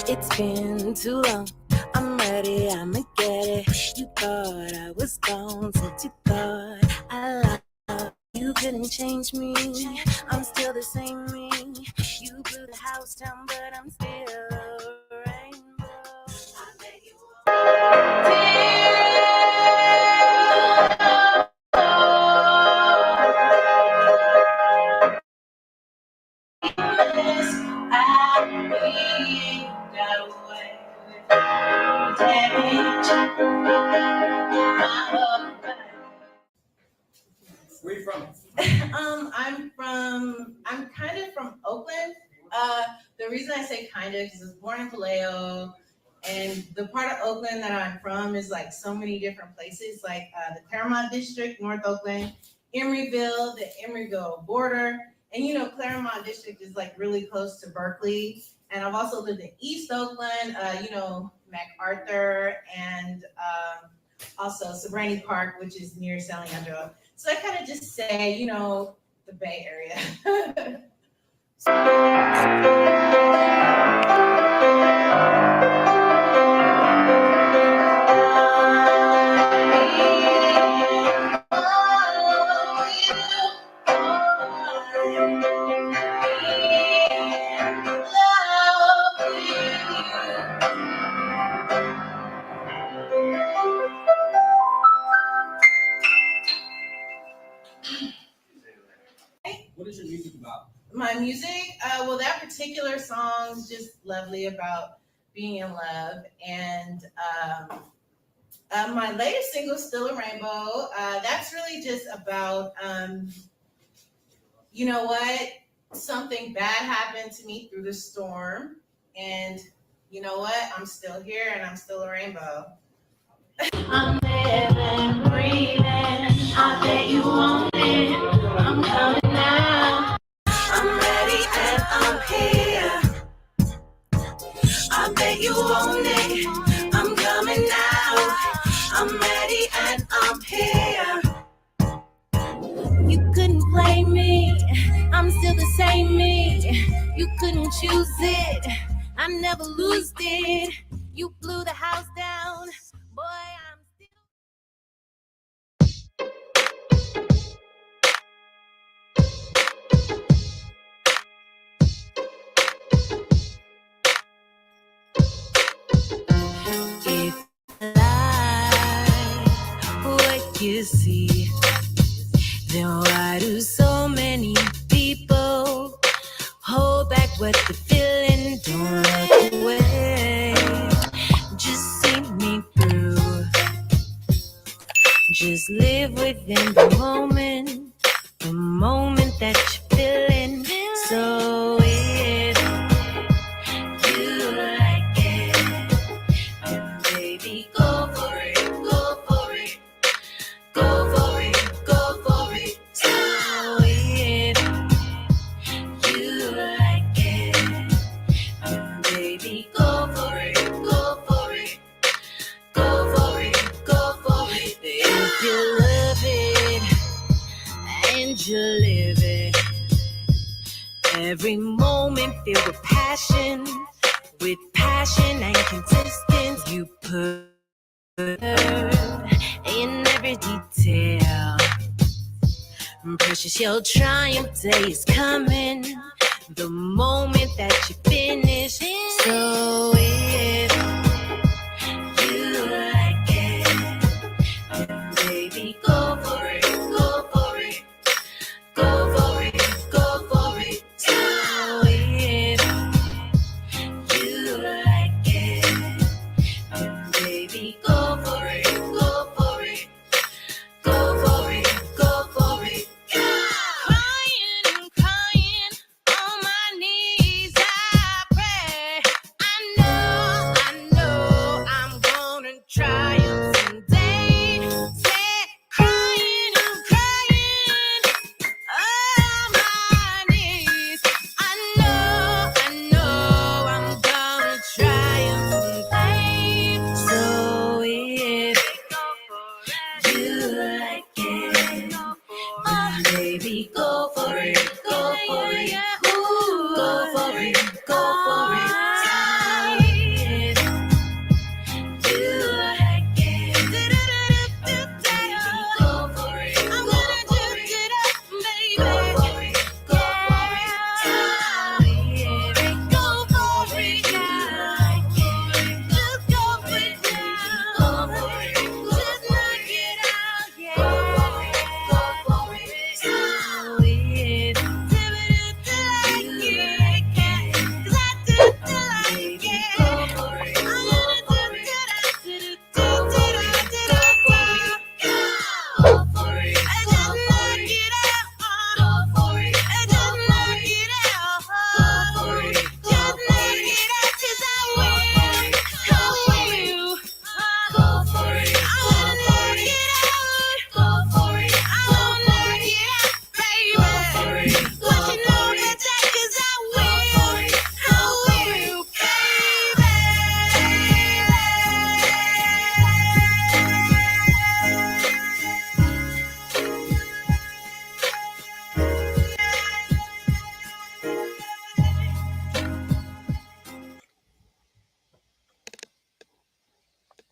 It's been too long. I'm ready, I'ma get it. You thought I was gone, said you thought I lied. You couldn't change me. I'm still the same me. You blew the house down, but I'm still a rainbow. I bet you Where are you from? I'm kind of from Oakland. The reason I say kind of is I was born in Vallejo, and the part of Oakland that I'm from is like so many different places, like the Claremont District, North Oakland, Emeryville, the Emeryville border, and Claremont District is like really close to Berkeley. And I've also lived in East Oakland, MacArthur, and also Sobrani Park, which is near San Leandro. So I kind of just say, the Bay Area. What is your music about? My music, well, that particular song's just lovely about being in love, and my latest single, "Still a Rainbow," that's really just about, you know what, something bad happened to me through the storm, and you know what, I'm still here and I'm still a rainbow. I'm living, breathing, I bet you want it, I'm coming now. I'm ready and I'm here. I bet you want it. I'm coming now. I'm ready and I'm here. You couldn't play me. I'm still the same me. You couldn't choose it. I never lose it. You blew the house down. Boy, I'm still. If like what you see, then why do so many people hold back what they're feeling? Don't look away, just see me through. Just live within the moment that you're feeling. So if you like it, then baby, go for it, go for it, go for it, go for it. So if you like it, then baby, go for it, go for it, go for it, go for it. If you love it and you live it, every moment filled with passion and consistency. You put in every detail. Precious, your triumph day is coming. The moment that you finish. So if you like it, then baby, go for it, go for it, go for it, go for it. So if you like it, then baby, go for it, go for it, go for it, go for it. Crying and crying on my knees, I pray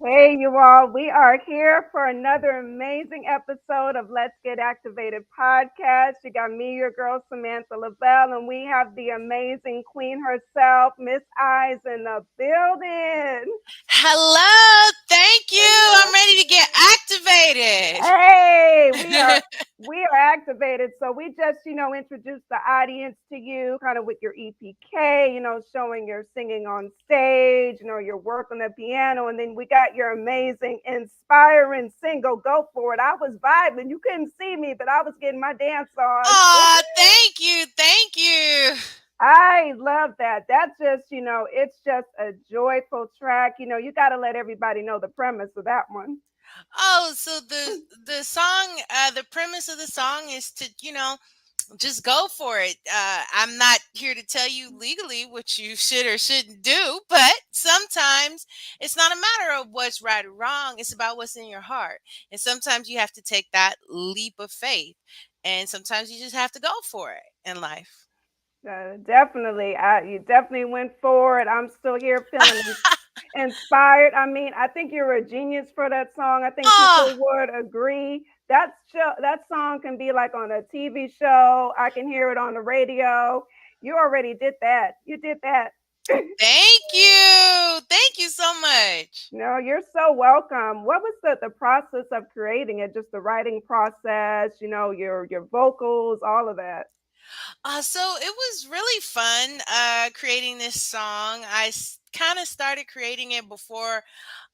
Hey, you all. We are here for another amazing episode of Let's Get Activated podcast. You got me, your girl, Samantha Lavelle, and we have the amazing queen herself, Miss Eyes, in the building. Hello, thank you. I'm ready to get activated. Hey, we are activated. So we just, introduced the audience to you kind of with your EPK, showing your singing on stage, your work on the piano, and then we got your amazing inspiring single, Go For It. I was vibing. You couldn't see me, but I was getting my dance on. Aw, thank you, thank you. I love that. That's just, it's just a joyful track. You got to let everybody know the premise of that one. Oh, so the song, the premise of the song is to, just go for it. I'm not here to tell you legally what you should or shouldn't do, but sometimes it's not a matter of what's right or wrong. It's about what's in your heart. And sometimes you have to take that leap of faith. And sometimes you just have to go for it in life. Definitely. You definitely went forward. I'm still here feeling inspired. I mean, I think you're a genius for that song. I think Oh, people would agree. That song can be like on a TV show. I can hear it on the radio. You already did that. You did that. thank you. Thank you so much. No, you're so welcome. What was the process of creating it? Just the writing process, your vocals, all of that. So it was really fun creating this song. I kind of started creating it before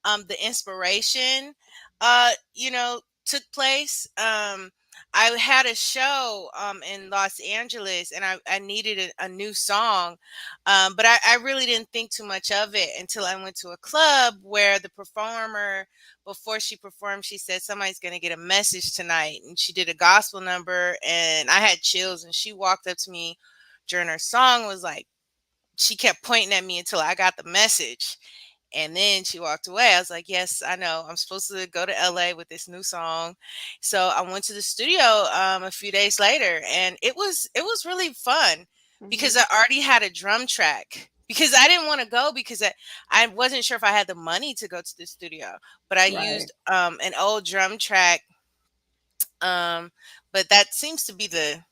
the inspiration took place. I had a show in Los Angeles, and I needed a new song, but I really didn't think too much of it until I went to a club where the performer, before she performed, she said somebody's going to get a message tonight, and she did a gospel number, and I had chills. And she walked up to me during her song, was like, she kept pointing at me until I got the message. And then she walked away. I was like, yes, I know. I'm supposed to go to LA with this new song. So I went to the studio a few days later, and it was really fun because Hmm. I already had a drum track. Because I didn't want to go because I wasn't sure if I had the money to go to the studio. But I Right. used an old drum track. Um, but that seems to be the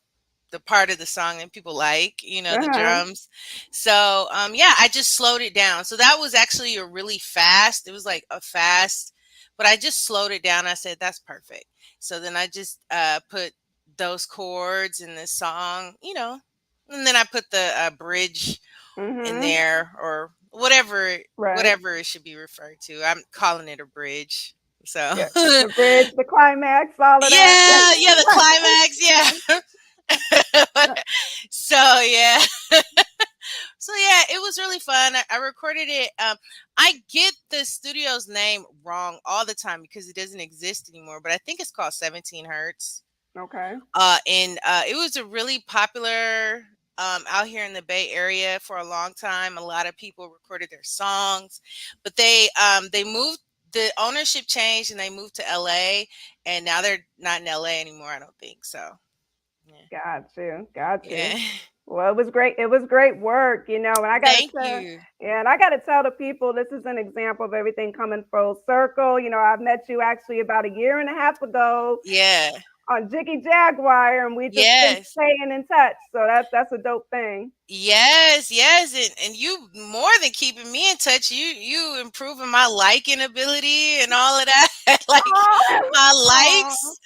part of the song that people like, the Uh-huh. drums. So yeah, I just slowed it down. So that was actually a really fast. It was like a fast, but I just slowed it down. I said that's perfect. So then I just put those chords in the song, and then I put the bridge in Hmm. there or whatever Right. whatever it should be referred to. I'm calling it a bridge. So Yeah. The bridge, the climax, all of that. yeah, yeah, the climax, yeah. So yeah, so yeah, it was really fun. I recorded it. I get the studio's name wrong all the time because it doesn't exist anymore, but I think it's called 17 Hertz. Okay. And it was a really popular out here in the Bay Area for a long time. A lot of people recorded their songs, but they moved. The ownership changed and they moved to LA, and now they're not in LA anymore. I don't think so. Yeah. Got you. Got you. Yeah. Well, it was great. It was great work, and I gotta Thank tell, you. yeah, and I gotta tell the people this is an example of everything coming full circle. I've met you actually about a year and a half ago Yeah. on Jiggy Jaguar, and we just been Yes. staying in touch. So that's a dope thing. Yes, yes, and you more than keeping me in touch. You improving my liking ability and all of that. Like Oh, my oh, likes,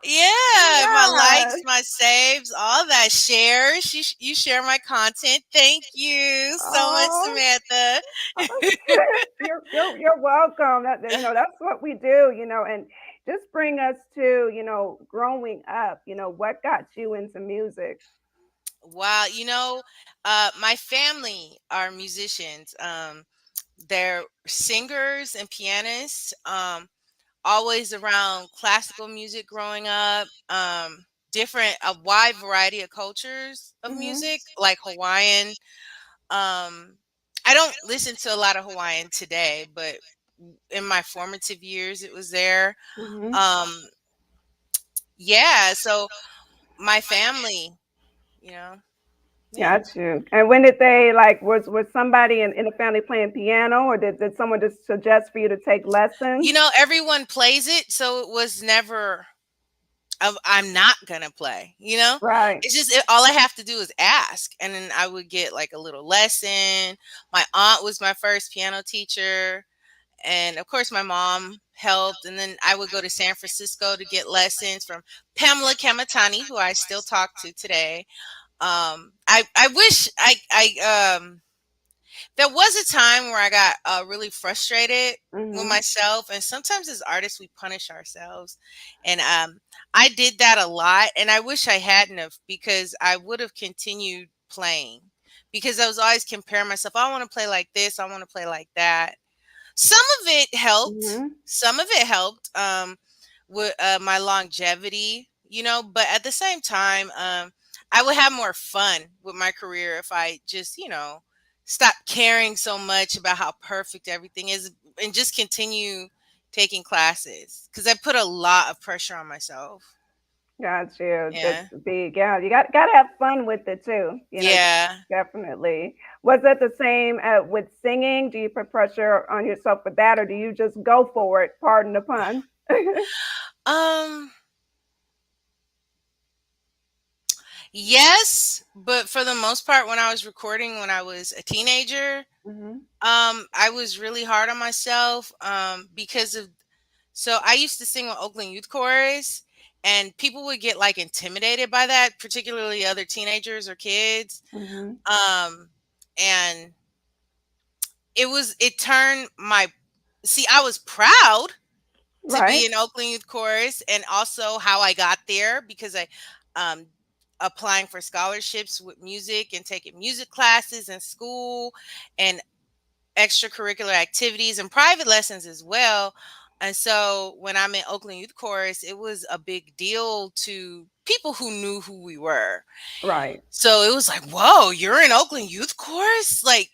yeah, my likes, yes. my saves, all that shares. You share my content. Thank you so much, Oh, Samantha. you're welcome. That's what we do. And just bring us to growing up. What got you into music? Wow, my family are musicians. They're singers and pianists. Always around classical music growing up. A wide variety of cultures of Mhm. music, like Hawaiian. I don't listen to a lot of Hawaiian today, but in my formative years, it was there. Mhm. Um, yeah, so my family, you know. Yeah. Got you. And when did they like was somebody in the family playing piano, or did someone just suggest for you to take lessons? Everyone plays it, so it was never I'm not gonna play, Right. It's just all I have to do is ask, and then I would get like a little lesson. My aunt was my first piano teacher, and of course my mom helped, and then I would go to San Francisco to get lessons from Pamela Kamatani, who I still talk to today. I wish there was a time where I got really frustrated with Mhm. myself, and sometimes as artists we punish ourselves, and I did that a lot, and I wish I hadn't have, because I would have continued playing, because I was always comparing myself. I want to play like this. I want to play like that. Some of it helped. Mhm. Some of it helped with my longevity, but at the same time, I would have more fun with my career if I just, stop caring so much about how perfect everything is and just continue taking classes, because I put a lot of pressure on myself. Got you. Just Yeah. be yeah. You got to have fun with it too. Yeah. Definitely. Was that the same with singing? Do you put pressure on yourself for that, or do you just go for it? Pardon the pun. Um, yes, but for the most part, when I was recording when I was a teenager, Mhm. I was really hard on myself because of so I used to sing with Oakland Youth Chorus, and people would get like intimidated by that, particularly other teenagers or kids. Mhm. Um and it turned my see, I was proud to Right. be in Oakland Youth Chorus, and also how I got there, because I um applying for scholarships with music and taking music classes in school, and extracurricular activities and private lessons as well. And so when I'm in Oakland Youth Chorus, it was a big deal to people who knew who we were. Right. So it was like, whoa, you're in Oakland Youth Chorus? Like,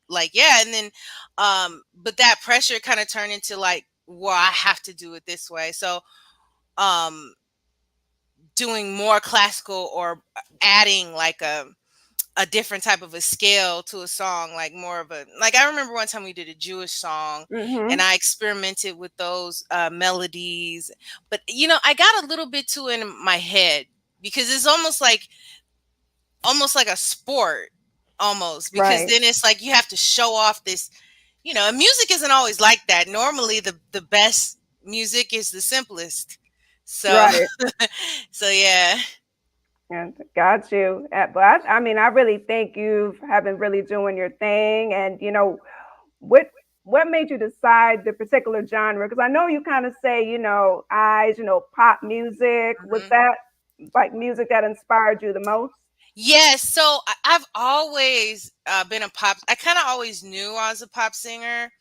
like, yeah. And then, but that pressure kind of turned into like, well, I have to do it this way. So, um, doing more classical, or adding like a different type of a scale to a song, like more of a like I remember one time we did a Jewish song, and Mhm. I experimented with those melodies, but I got a little bit too in my head, because it's almost like a sport, almost, because Right. then it's like you have to show off this, and music isn't always like that. Normally the best music is the simplest. So Right. so yeah. And got you. But I mean, I really think you have been really doing your thing. And what what made you decide the particular genre? Because I know you kind of say, eyes, pop music. Was Mhm. that like music that inspired you the most? Yes, so I've always been a pop. I kind of always knew I was a pop singer,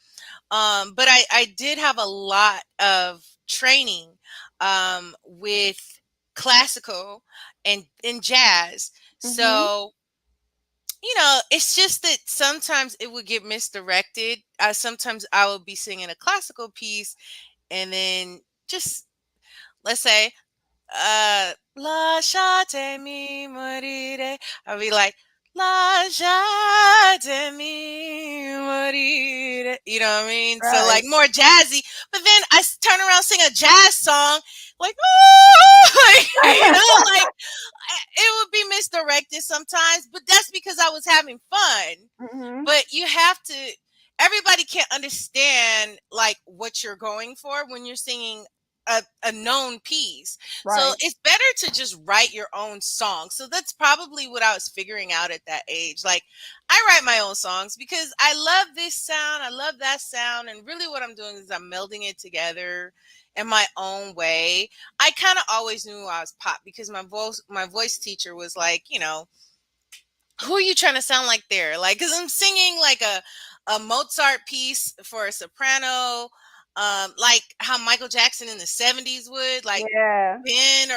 but I did have a lot of training with classical and jazz. Hmm. So it's just that sometimes it would get misdirected. Sometimes I would be singing a classical piece, and then just let's say lasciatemi morire. I'll be like, lasciatemi morire. You know what I mean? So like Right. more jazzy. But then turn around, sing a jazz song, like, "Ooh," like, like it would be misdirected sometimes. But that's because I was having fun. Hmm. But you have to, everybody can't understand like what you're going for when you're singing a known piece. So Right. it's better to just write your own song. So that's probably what I was figuring out at that age. Like, I write my own songs because I love this sound, I love that sound, and really what I'm doing is I'm melding it together in my own way. I kind of always knew I was pop, because my voice teacher was like, who are you trying to sound like there? Like, because I'm singing like a Mozart piece for a soprano, like how Michael Jackson in the '70s would, like Yeah. Ben,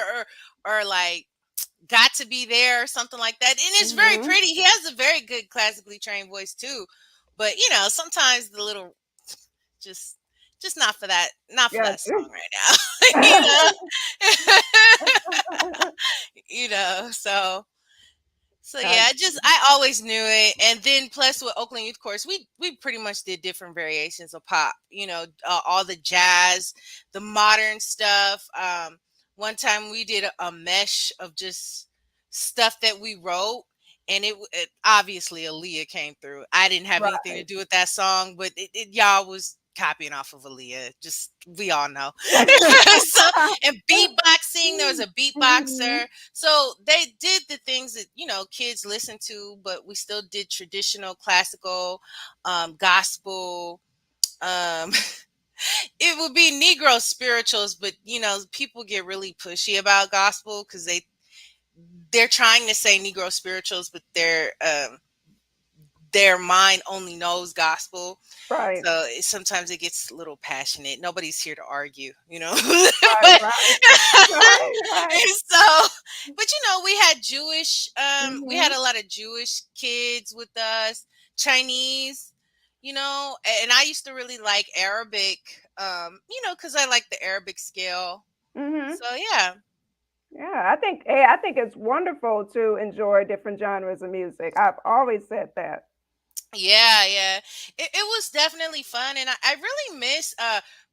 or like Got to Be There or something like that. And it's very Hmm. pretty. He has a very good classically trained voice too. But sometimes the little just not for that Gotcha. song right now. you know. So So I, yeah, I always knew it, and then plus with Oakland Youth Course, we pretty much did different variations of pop. All the jazz, the modern stuff. One time we did a mesh of just stuff that we wrote, and it obviously Aaliyah came through. I didn't have anything to right. do with that song, but y'all was copying off of Aaliyah. Just we all know. So and beatboxing, there was a Mhm. beatboxer. So they did the things that kids listen to, but we still did traditional, classical, gospel. Um, it would be Negro spirituals, but people get really pushy about gospel because they're trying to say Negro spirituals, but their mind only knows gospel. Right, So sometimes it gets a little passionate. Nobody's here to argue, right, but right, right, right. so, but we had we had Mhm. a lot of Jewish kids with us, Chinese, and I used to really like Arabic, because I like the Arabic scale. Mhm. So yeah. Yeah, I think it's wonderful to enjoy different genres of music. I've always said that. Yeah, yeah. It was definitely fun, and I really miss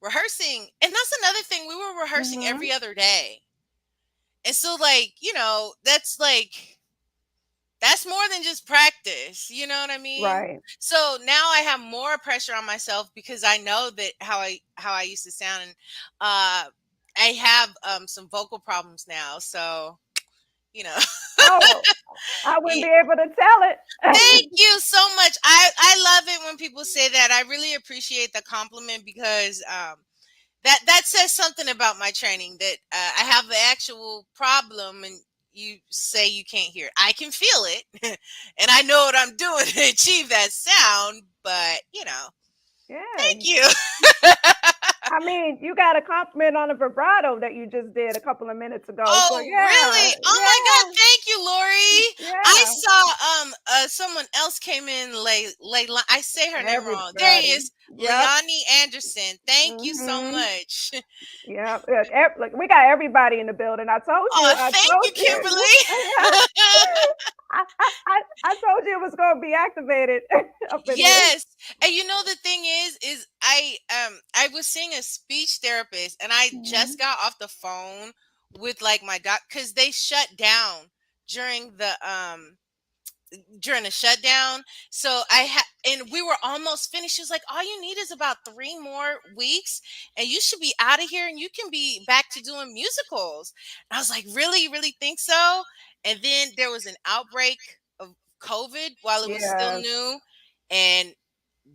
rehearsing. And that's another thing. We were rehearsing Mhm. every other day. And so like, that's more than just practice, you know what I mean? Right. So now I have more pressure on myself because I know that how I used to sound, and I have some vocal problems now. So, you know. Oh, I wouldn't be able to tell Thank it. you so much. I love it when people say that. I really appreciate the compliment because that says something about my training, that I have the actual problem, and you say you can't hear it. I can feel it, and I know what I'm doing to achieve that sound. But Yeah. thank you. I mean, you got a compliment on a vibrato that you just did a couple of minutes ago. So Oh, yeah, really? Oh my God! yeah, Thank you, Lori. I yeah. saw someone else came in late. I say her name wrong. There he Everybody. is, Yep. Leonie Anderson. Thank you so Mhm. much. Yep. Like we got everybody in the building. I told you. Oh, I thank you, told you. Kimberly. I told you it was gonna be activated up in here. Yes. And the thing is I was seeing a speech therapist, and I just Mhm. got off the phone with like my doc because they shut down during the shutdown. So and we were almost finished. She was like, all you need is about 3 more weeks and you should be out of here and you can be back to doing musicals. And I was like, really, you really think so? And then there was an outbreak of COVID while it was still Yes. new. And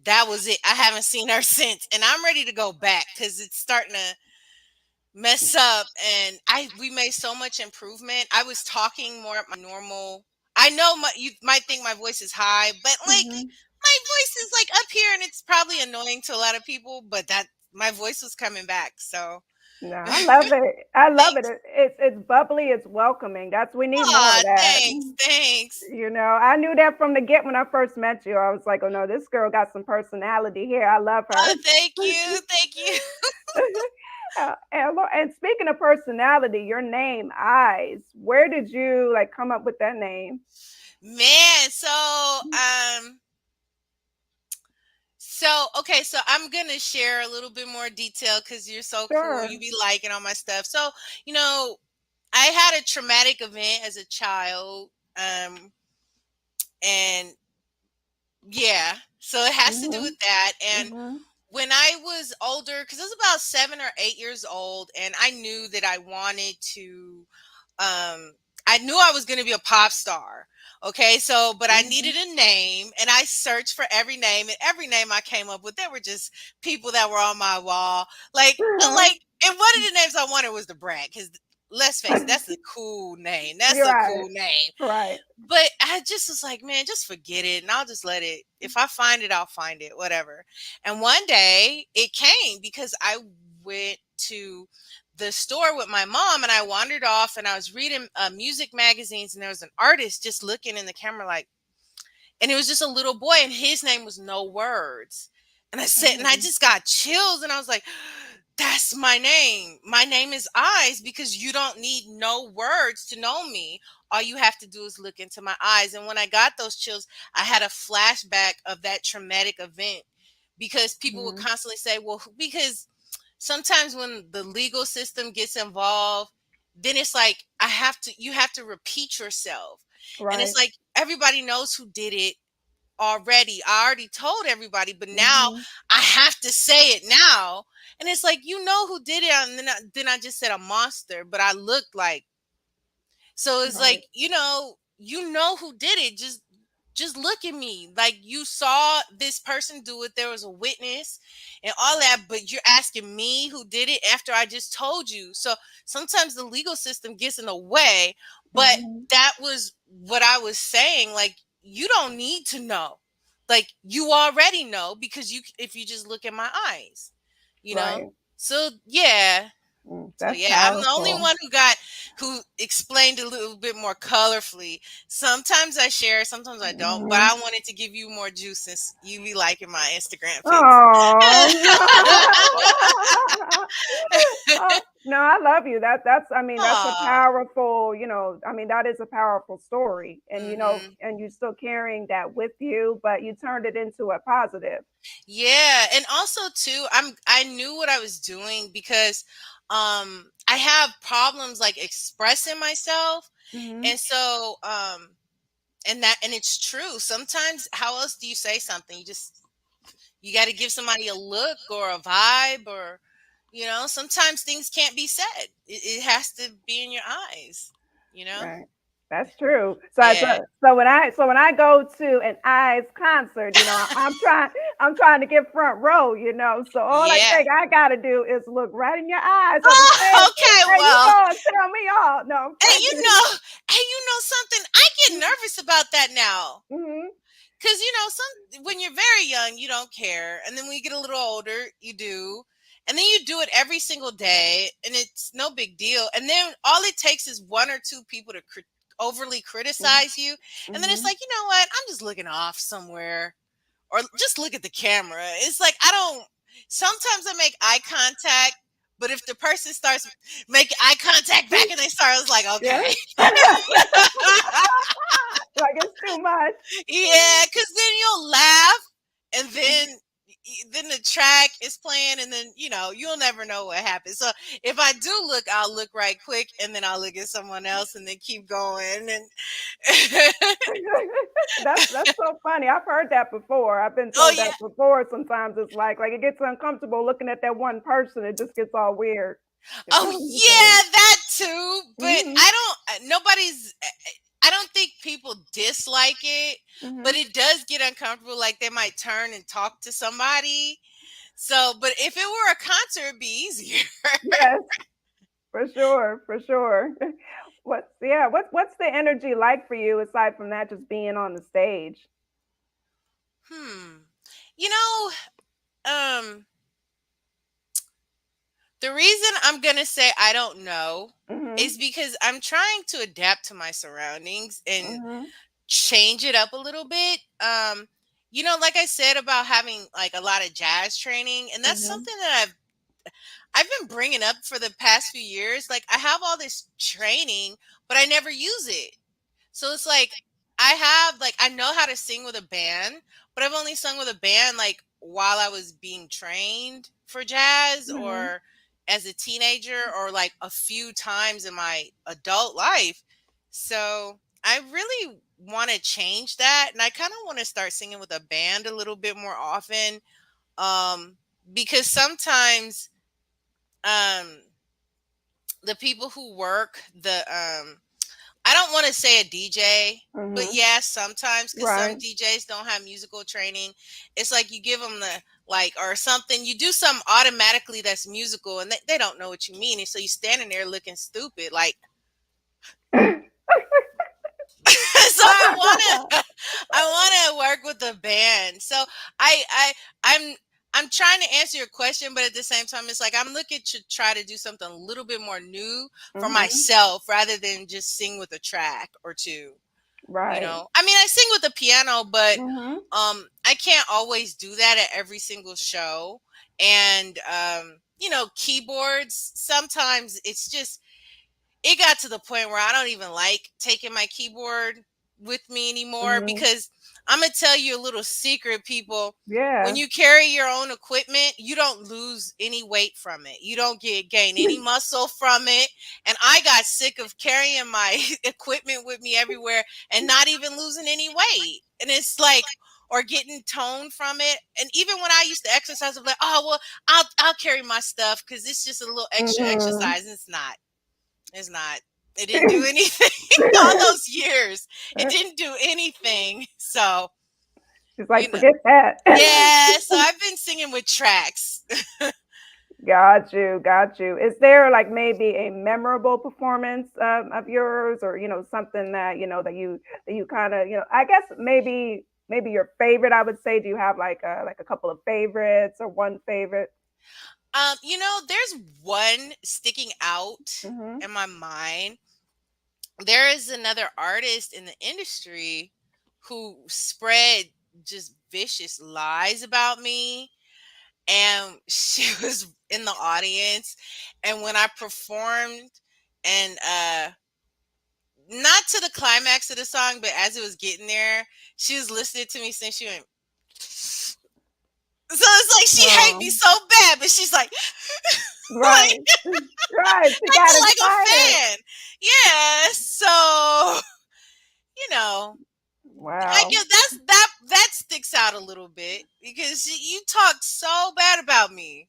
that was it. I haven't seen her since. And I'm ready to go back because it's starting to mess up, and we made so much improvement. I was talking more at my normal. I know you might think my voice is high, but like Mhm. my voice is like up here, and it's probably annoying to a lot of people, but that my voice was coming back. So No, I love it. I love it. thanks. It's bubbly. It's welcoming. We need more Aw, of that. thanks. I knew that from the get when I first met you. I was like, oh no, this girl got some personality here. I love her. Oh, thank you. And speaking of personality, your name, Eyes. Where did you like come up with that name? Man, okay, so I'm gonna share a little bit more detail because you're so cool. Sure. You be liking all my stuff. So, you know, I had a traumatic event as a child. And yeah, so it has to do Mhm. with that. And Mhm. when I was older, because I was about 7 or 8 years old, and I knew that I wanted to, I knew I was going to be a pop star. Okay, so, but I Mhm. needed a name, and I searched for every name, and every name I came up with, they were just people that were on my wall. And one of the names I wanted was the Brat, because let's face it, that's a cool name. That's You're a right. cool name. Right. But I just was like, man, just forget it. And I'll just let it. If I find it, I'll find it, whatever. And one day it came because I went to the store with my mom and I wandered off and I was reading music magazines and there was an artist just looking in the camera like, and it was just a little boy and his name was No Words. And I said, and I Mhm. just got chills and I was like, That's my name. My name is Eyes because you don't need no words to know me. All you have to do is look into my eyes. And when I got those chills, I had a flashback of that traumatic event because people would Mhm. constantly say, well, because sometimes when the legal system gets involved, then it's like you have to repeat yourself. And it's Right. like everybody knows who did it already. I already told everybody, but now Mhm. I have to say it now. And it's like, you know who did it. And then I just said a monster, but I looked like, so it's Right. like, you know who did it. Just look at me. Like you saw this person do it. There was a witness and all that, but you're asking me who did it after I just told you. So sometimes the legal system gets in the way, but Mhm. that was what I was saying. Like you don't need to know. Like you already know because if you just look at my eyes, you know? Right. So yeah, so That's yeah, I'm the only powerful. one who explained a little bit more colorfully. Sometimes I share, sometimes I don't, but Mhm. I wanted to give you more juice since you be liking my Instagram pics. Oh. No, I love you. That's I mean, that's a Aw. powerful, I mean, that is a powerful story. And Hmm. and you're still carrying that with you, but you turned it into a positive. Yeah, and also too, I knew what I was doing because I have problems like expressing myself. Mhm. And so and it's true. Sometimes how else do you say something? You got to give somebody a look or a vibe or sometimes things can't be said. It has to be in your eyes, you know? Right. That's true. So, Yeah. so when I go to an Eyes concert, I'm trying to get front row, So all I Yeah. think I gotta do is look right in your eyes at the Oh, stage. okay. Hey, you Well, go and tell me all. No, I'm hey, playing. you know something? I get nervous about that now. Mhm. Cause when you're very young, you don't care. And then when you get a little older, you do. And then you do it every single day and it's no big deal. And then all it takes is one or two people to overly Mhm. criticize you. And then it's Mhm. like, you know what? I'm just looking off somewhere or just look at the camera. It's like, I don't, sometimes I make eye contact, but if the person starts making eye contact back and they start, I was like, Yeah. okay. Like it's too much. Yeah, because then you'll laugh, and then the track is playing, and then you'll never know what happens. So if I do look, I'll look right quick, and then I'll look at someone else, and then keep going. And That's so funny. I've heard that before. I've been oh told yeah, that before. Sometimes it's like it gets uncomfortable looking at that one person. It just gets all weird. oh yeah, that too. But Mm-hmm. I don't. Nobody's. I don't think people dislike it, but Mm-hmm. it does get uncomfortable. Like they might turn and talk to somebody. So, but if it were a concert, it'd be easier. Yes, for sure, for sure. What's the energy like for you aside from that just being on the stage? Hmm. You know, um, the reason I'm gonna say I don't know Mm-hmm. is because I'm trying to adapt to my surroundings and Mm-hmm. change it up a little bit. Like I said about having like a lot of jazz training, and that's Mm-hmm. something that I've been bringing up for the past few years. Like I have all this training, but I never use it. So it's like I know how to sing with a band, but I've only sung with a band like while I was being trained for jazz Mm-hmm. or as a teenager or like a few times in my adult life. So I really want to change that and I kind of want to start singing with a band a little bit more often um because sometimes um the people who work the I don't want to say a DJ, but Mm-hmm. yeah, sometimes because some Right. DJs don't have musical training. It's like you give them the like or something. You do something automatically that's musical, and they don't know what you mean, and so you standing there looking stupid. Like so, I want to work with the band. So I'm I'm trying to answer your question, but at the same time, it's like I'm looking to try to do something a little bit more new for Mm-hmm. myself rather than just sing with a track or two. Right. I mean, I sing with the piano, but Mhm. I can't always do that at every single show. And keyboards, sometimes it's just it got to the point where I don't even like taking my keyboard with me anymore Mhm. because I'm gonna tell you a little secret, people. When Yeah. you carry your own equipment, you don't lose any weight from it. You don't gain any muscle from it. And I got sick of carrying my equipment with me everywhere and not even losing any weight. And it's like, or getting tone from it. And even when I used to exercise, I'm like, oh well, I'll carry my stuff because it's just a little extra Mhm. exercise. And it's not. It's not. It didn't do anything all those years. It didn't do anything. So, She's you like, know. forget that. Yeah, so I've been singing with tracks. Got you, got you. Is there like maybe a memorable performance of yours, or something that that you kind of I guess maybe your favorite? I would say, do you have like a couple of favorites or one favorite? There's one sticking out Hmm. in my mind. There is another artist in the industry who spread just vicious lies about me, and she was in the audience, and when I performed, and not to the climax of the song, but as it was getting there, she was listening to me since she went. So it's like she hate me Oh, so bad, but she's like, right, like right. She got acting like a excited. fan. Yeah. So you know, I Wow. guess that sticks out a little bit because you talk so bad about me,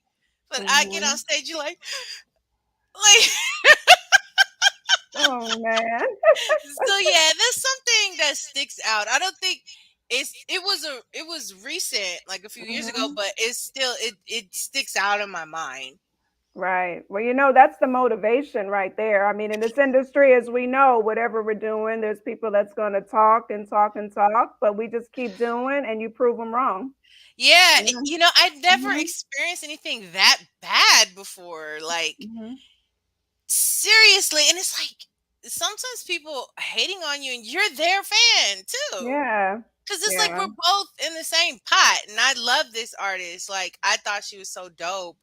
but I get on Hmm. stage, you like. Oh man. So yeah, there's something that sticks out. I don't think it was recent, like a few years ago, Hmm. but it's still it sticks out in my mind. Right. Well, that's the motivation right there. I mean, in this industry, as we know, whatever we're doing, there's people that's going to talk and talk and talk, but we just keep doing and you prove them wrong. Yeah, Yeah. I'd never Hmm. experienced anything that bad before. Like Hmm. seriously, and it's like sometimes people hating on you and you're their fan too. Yeah. Cause it's like Yeah. we're both in the same pot. And I love this artist. Like I thought she was so dope.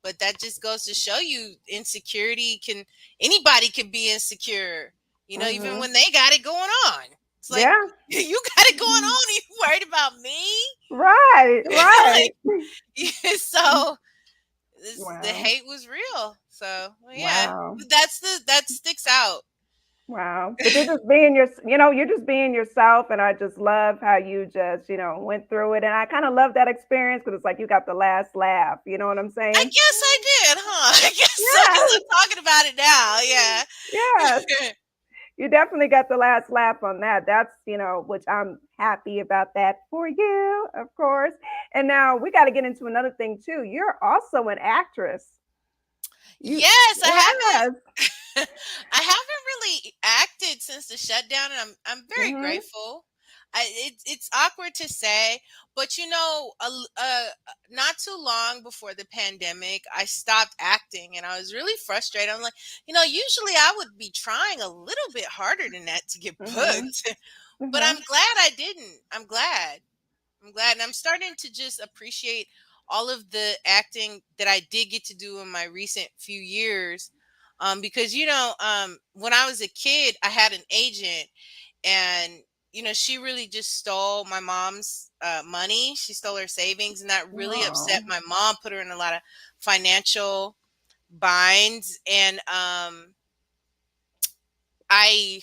But that just goes to show you insecurity anybody can be insecure. Even Hmm. when they got it going on. It's like Yeah. you got it going Mhm. on. Are you worried about me? Right. Right. Like yeah, so the Wow. hate was real. So well, yeah, Wow. that sticks out. Wow. But you're just being yourself. And I just love how you just, went through it. And I kind of love that experience because it's like you got the last laugh. You know what I'm I saying? guess I did, huh? I guess so because Yeah. I'm talking about it now. Yeah. Yeah. You definitely got the last laugh on that. That's, which I'm happy about that for you, of course. And now we got to get into another thing too. You're also an actress. You, Yes, I yes. haven't. I haven't really acted since the shutdown, and I'm very Hmm. grateful. It's awkward to say, but not too long before the pandemic, I stopped acting, and I was really frustrated. I'm like, usually I would be trying a little bit harder than that to get Hmm. booked, but Hmm. I'm glad I didn't. I'm glad. I'm glad, and I'm starting to just appreciate all of the acting that I did get to do in my recent few years. Because when I was a kid, I had an agent, and she really just stole my mom's money. She stole her savings, and that really upset Oh, my mom. Put her in a lot of financial binds, and I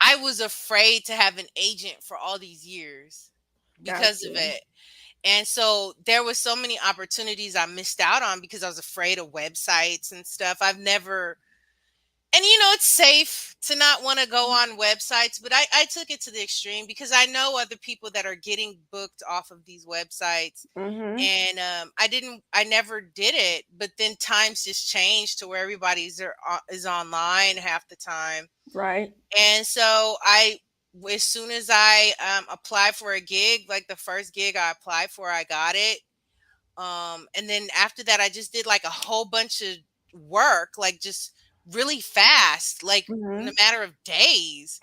I was afraid to have an agent for all these years got because of you. it. And so there was so many opportunities I missed out on because I was afraid of websites and stuff. I've never, and it's safe to not want to go on websites, but I took it to the extreme because I know other people that are getting booked off of these websites. Hmm. And I never did it, but then times just changed to where is online half the time. Right. And so as soon as I applied for a gig, like the first gig I applied for, I got it. And then after that, I just did like a whole bunch of work, like just really fast, like in a Hmm. matter of days.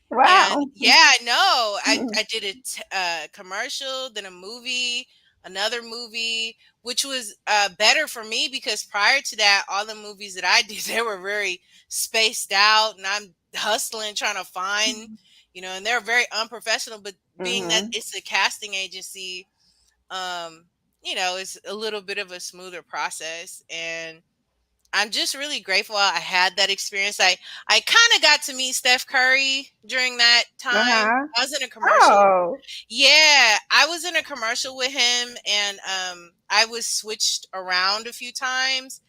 Wow. And yeah, I know. I did a commercial, then a movie, another movie, which was better for me because prior to that, all the movies that I did, they were very spaced out, and I'm hustling trying to find, and they're very unprofessional. But being that Mm-hmm. it's a casting agency, um, it's a little bit of a smoother process, and I'm just really grateful I had that experience. I kind of got to meet Steph Curry during that time. Uh-huh. I was in a commercial. Oh. Yeah, I was in a commercial with him, and I was switched around a few times.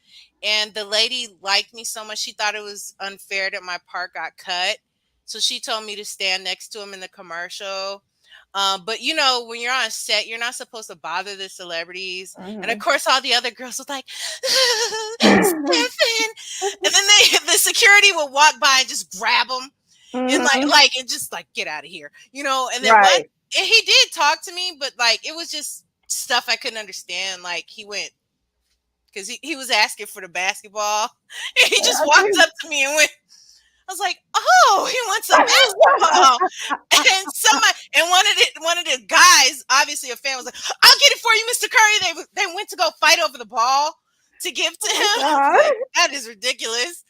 And the lady liked me so much, she thought it was unfair that my part got cut. So she told me to stand next to him in the commercial. But when you're on set, you're not supposed to bother the celebrities. And of Mm-hmm. course, all the other girls was like, Stephen. And then the security would walk by and just grab them and Mm-hmm. and just like get out of here, And then Right. and he did talk to me, but like it was just stuff I couldn't understand. Like he went because he was asking for the basketball, and he just walked up to me and went. I was like, "Oh, he wants a basketball." And one of the guys, obviously a fan, was like, "I'll get it for you, Mr. Curry." They went to go fight over the ball to give to him. I was God. like, that is ridiculous.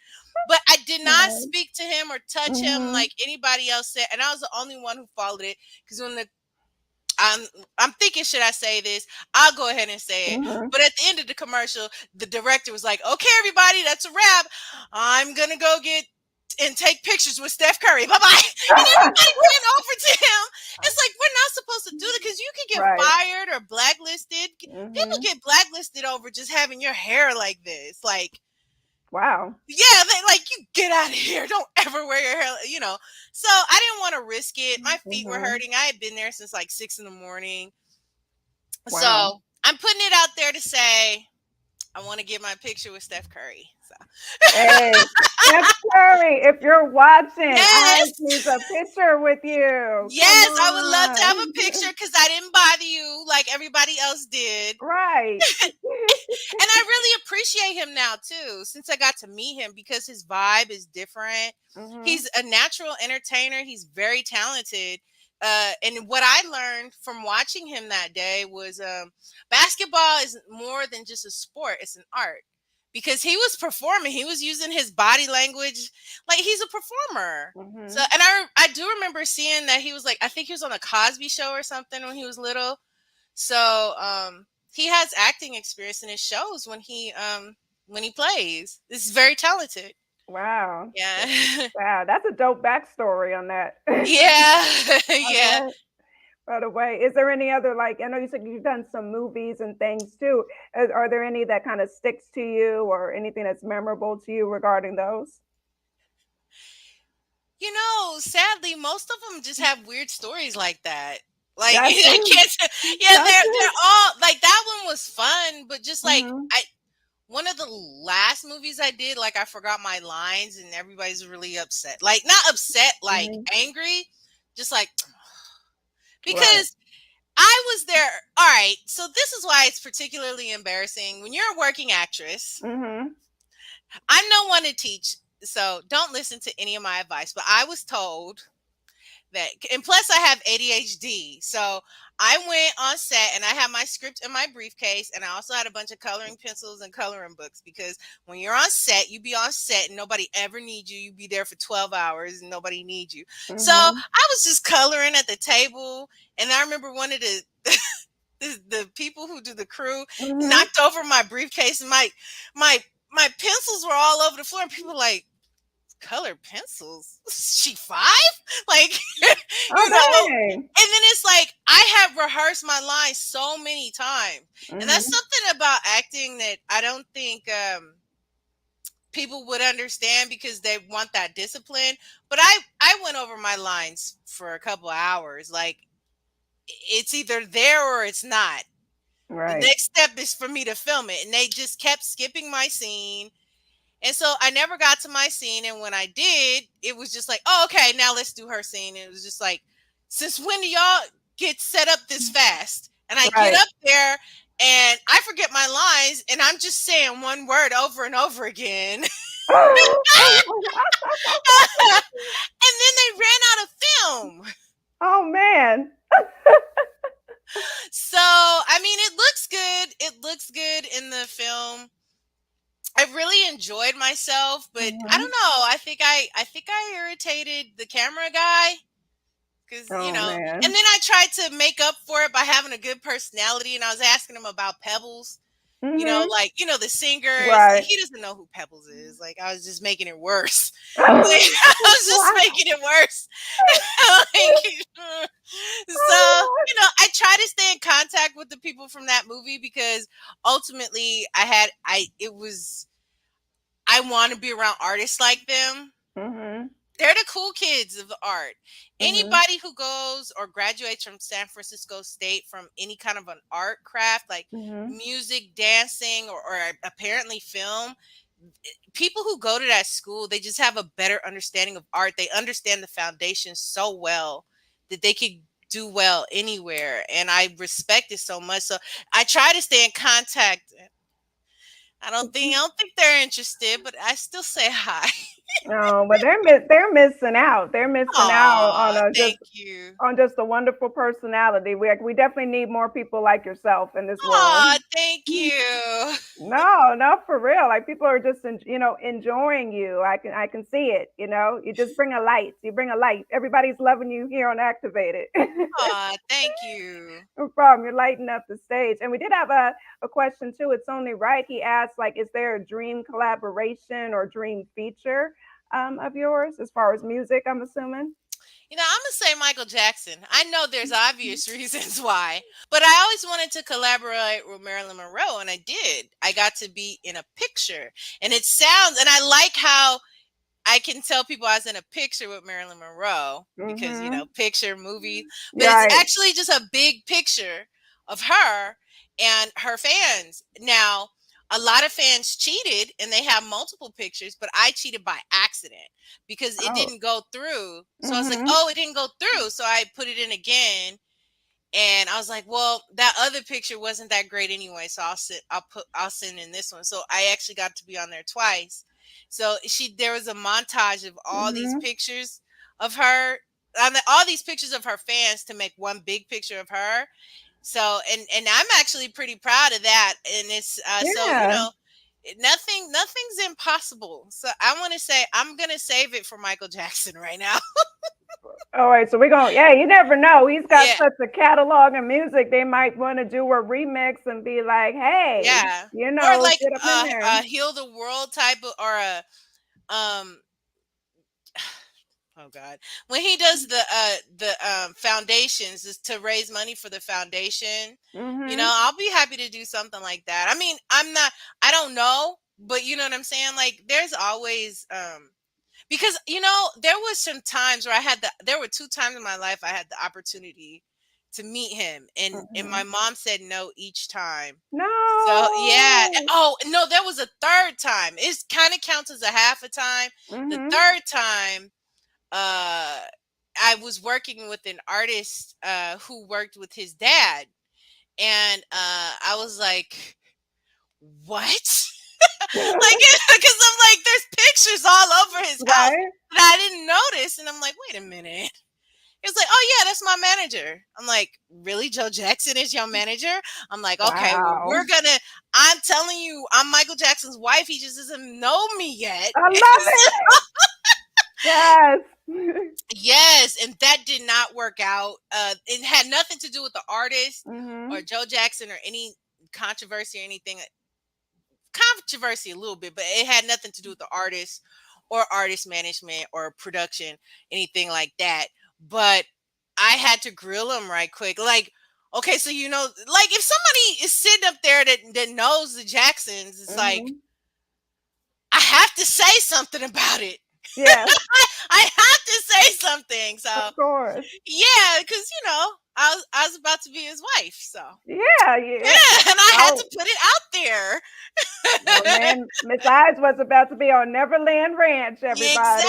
But I did not Right. speak to him or touch him Mm-hmm. like anybody else said, and I was the only one who followed it because when the I'm thinking, should I say this? I'll go ahead and say it. Mm-hmm. But at the end of the commercial, the director was like, "Okay, everybody, that's a wrap. I'm gonna go get and take pictures with Steph Curry. Bye bye." And everybody went over to him. It's like we're not supposed to do that because you can get Right. fired or blacklisted. People Mm-hmm. get blacklisted over just having your hair like this. Like, Wow. yeah, they like you get out of here. Don't ever wear your hair. So I didn't want to risk it. My feet were Mm-hmm. hurting. I had been there since like 6 in the morning. Wow. So I'm putting it out there to say I want to get my picture with Steph Curry. So Hey, Steph Curry, if you're watching, I yes, need a picture with you. Come yes, I would love to have a picture on. because I didn't bother you like everybody else did. Right. And I really appreciate him now too, since I got to meet him because his vibe is different. Mm-hmm. He's a natural entertainer. He's very talented. And what I learned from watching him that day was basketball is more than just a sport; it's an art. Because he was performing, he was using his body language like he's a performer. So, Mm-hmm. and I do remember seeing that he was like, I think he was on a Cosby Show or something when he was little. So he has acting experience and it shows when he plays. This is very talented. Wow. Yeah. Wow. That's a dope backstory on that. Yeah. By the Yeah. way, by the way, is there any other, like, I know you said you've done some movies and things too. Are there any that kind of sticks to you or anything that's memorable to you regarding those? Sadly, most of them just have weird stories like that. Like That's I it. can't. Yeah, That's they're it. all like that one was fun, but just like Mm-hmm. I one of the last movies I did, like I forgot my lines and everybody's really upset. Like not upset, like Mm-hmm. angry, just like Right. because I was there. All right, so this is why it's particularly embarrassing when you're a working actress. Mm-hmm. I'm no one to teach, so don't listen to any of my advice. But I was told that, and plus I have ADHD, so I went on set and I had my script in my briefcase, and I also had a bunch of coloring pencils and coloring books because when you're on set, you be on set and nobody ever needs you. You be there for 12 hours and nobody needs you. So Mm-hmm. I was just coloring at the table, and I remember one of the people who do the crew Mm-hmm. knocked over my briefcase, and my my pencils were all over the floor, and people were like, colored pencils? She five? Like, Oh, and dang. then it's like I have rehearsed my lines so many times. And that's Mm-hmm. something about acting that I don't think people would understand because they want that discipline. But I went over my lines for a couple of hours. Like it's either there or it's not. The Right. next step is for me to film it. And they just kept skipping my scene. And so I never got to my scene. And when I did, it was just like, oh, okay, now let's do her scene. And it was just like, since when do y'all get set up this fast? And I get Right. up there and I forget my lines and I'm just saying one word over and over again. And then they ran out of film. Oh man. So, I mean, it looks good. It looks good in the film. I really enjoyed myself, but I don't Mhm. know. I think I irritated the camera guy because, Oh and man. then I tried to make up for it by having a good personality, and I was asking him about Pebbles. Mhm. Like, the singers, like, Right. he doesn't know who Pebbles is. Like, I was just making it worse. Like, I was just making it worse. Like, so, I try to stay in contact with the people from that movie because ultimately I want to be around artists like them. Mhm. They're the cool kids of the art. Mhm. Anybody who goes or graduates from San Francisco State from any kind of an art craft, like Mhm. music, dancing, or apparently film, people who go to that school, they just have a better understanding of art. They understand the foundation so well that they could do well anywhere. And I respect it so much. So I try to stay in contact. I don't think they're interested, but I still say hi. No, but they're missing out. They're missing out on Aw, a thank you. just a wonderful personality. We definitely need more people like yourself in this world. Aw, thank you. No, no, for real. Like people are just, enjoying you. I can see it. You just bring a light. You bring a light. Everybody's loving you here on Activated. Aw, thank you. No problem. You're lighting up the stage. And we did have a question too. It's only right. He asked, like, is there a dream collaboration or dream feature of yours as far as music? I'm assuming. I'm gonna say Michael Jackson. I know there's obvious reasons why, but I always wanted to collaborate with Marilyn Monroe, and I did. I got to be in a picture, and and I like how I can tell people I was in a picture with Marilyn Monroe because, Mm-hmm. picture movie, but it's Right. actually just a big picture of her and her fans. Now, a lot of fans cheated and they have multiple pictures, but I cheated by accident because it Oh. didn't go through. So I was like, Mm-hmm. oh, it didn't go through. So I put it in again and I was like, well, that other picture wasn't that great anyway, so I'll send in this one. So I actually got to be on there twice. So there was a montage of all these Mm-hmm. pictures of her, all these pictures of her fans to make one big picture of her. So and I'm actually pretty proud of that. And it's so Yeah. nothing's impossible. So I want to say I'm gonna save it for Michael Jackson right now. All right. So we're going, yeah, you never know. He's got Yeah. such a catalog of music. They might want to do a remix and be like, hey, Yeah. Or like get up in there. a heal the world type of or a um oh god. When he does the foundations is to raise money for the foundation, Mm-hmm. I'll be happy to do something like that. I mean, I don't know, but you know what I'm saying? Like there's always because there was some times where there were two times in my life I had the opportunity to meet him and Mm-hmm. my mom said no each time. So yeah. No. Oh no, there was a third time. It kind of counts as a half a time. The Mm-hmm. third time, uh, I was working with an artist who worked with his dad, and I was like, "What?" Like, because I'm like, there's pictures all over his house Right? that I didn't notice, and I'm like, "Wait a minute." He was like, "Oh yeah, that's my manager." I'm like, "Really? Joe Jackson is your manager?" I'm like, "Okay, well, Wow. I'm telling you, I'm Michael Jackson's wife. He just doesn't know me yet." I love it. Yes. Yes, and that did not work out. It had nothing to do with the artist or Mm-hmm. Joe Jackson or any controversy or anything. Controversy a little bit, but it had nothing to do with the artist or artist management or production, anything like that. But I had to grill him right quick. Like, okay, so like if somebody is sitting up there that knows the Jacksons, it's like Mm-hmm. I have to say something about it. Yes, I have to say something. of So course. yeah, because I was about to be his wife, so Yeah, yeah. yeah, and I had Oh, to put it out there. oh man, Miss Eyes was about to be on Neverland Ranch, everybody.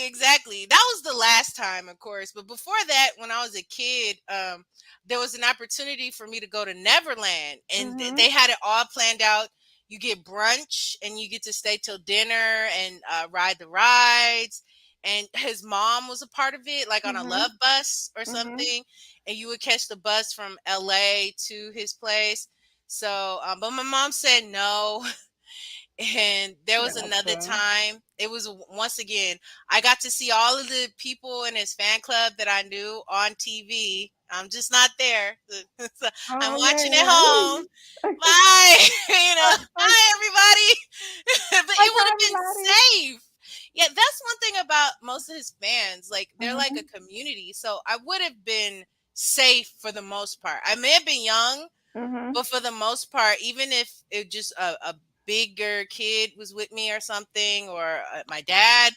Exactly. That was the last time, of course. But before that, when I was a kid, there was an opportunity for me to go to Neverland, and Mm-hmm. they had it all planned out. you get brunch and you get to stay till dinner and ride the rides. And his mom was a part of it, like on a Mhm. love bus or Mhm. something. And you would catch the bus from LA to his place. So, but my mom said no. And there was another Gotcha. time, it was once again, I got to see all of the people in his fan club that I knew on TV. I'm just not there. So I'm Oh watching at man. home. Bye. Like, Hi everybody. But like it would have been everybody. safe. Yeah, that's one thing about most of his fans. Like they're like a Mhm. community. So I would have been safe for the most part. I may have been young, Mhm. but for the most part, even if it just a bigger kid was with me or something, or my dad,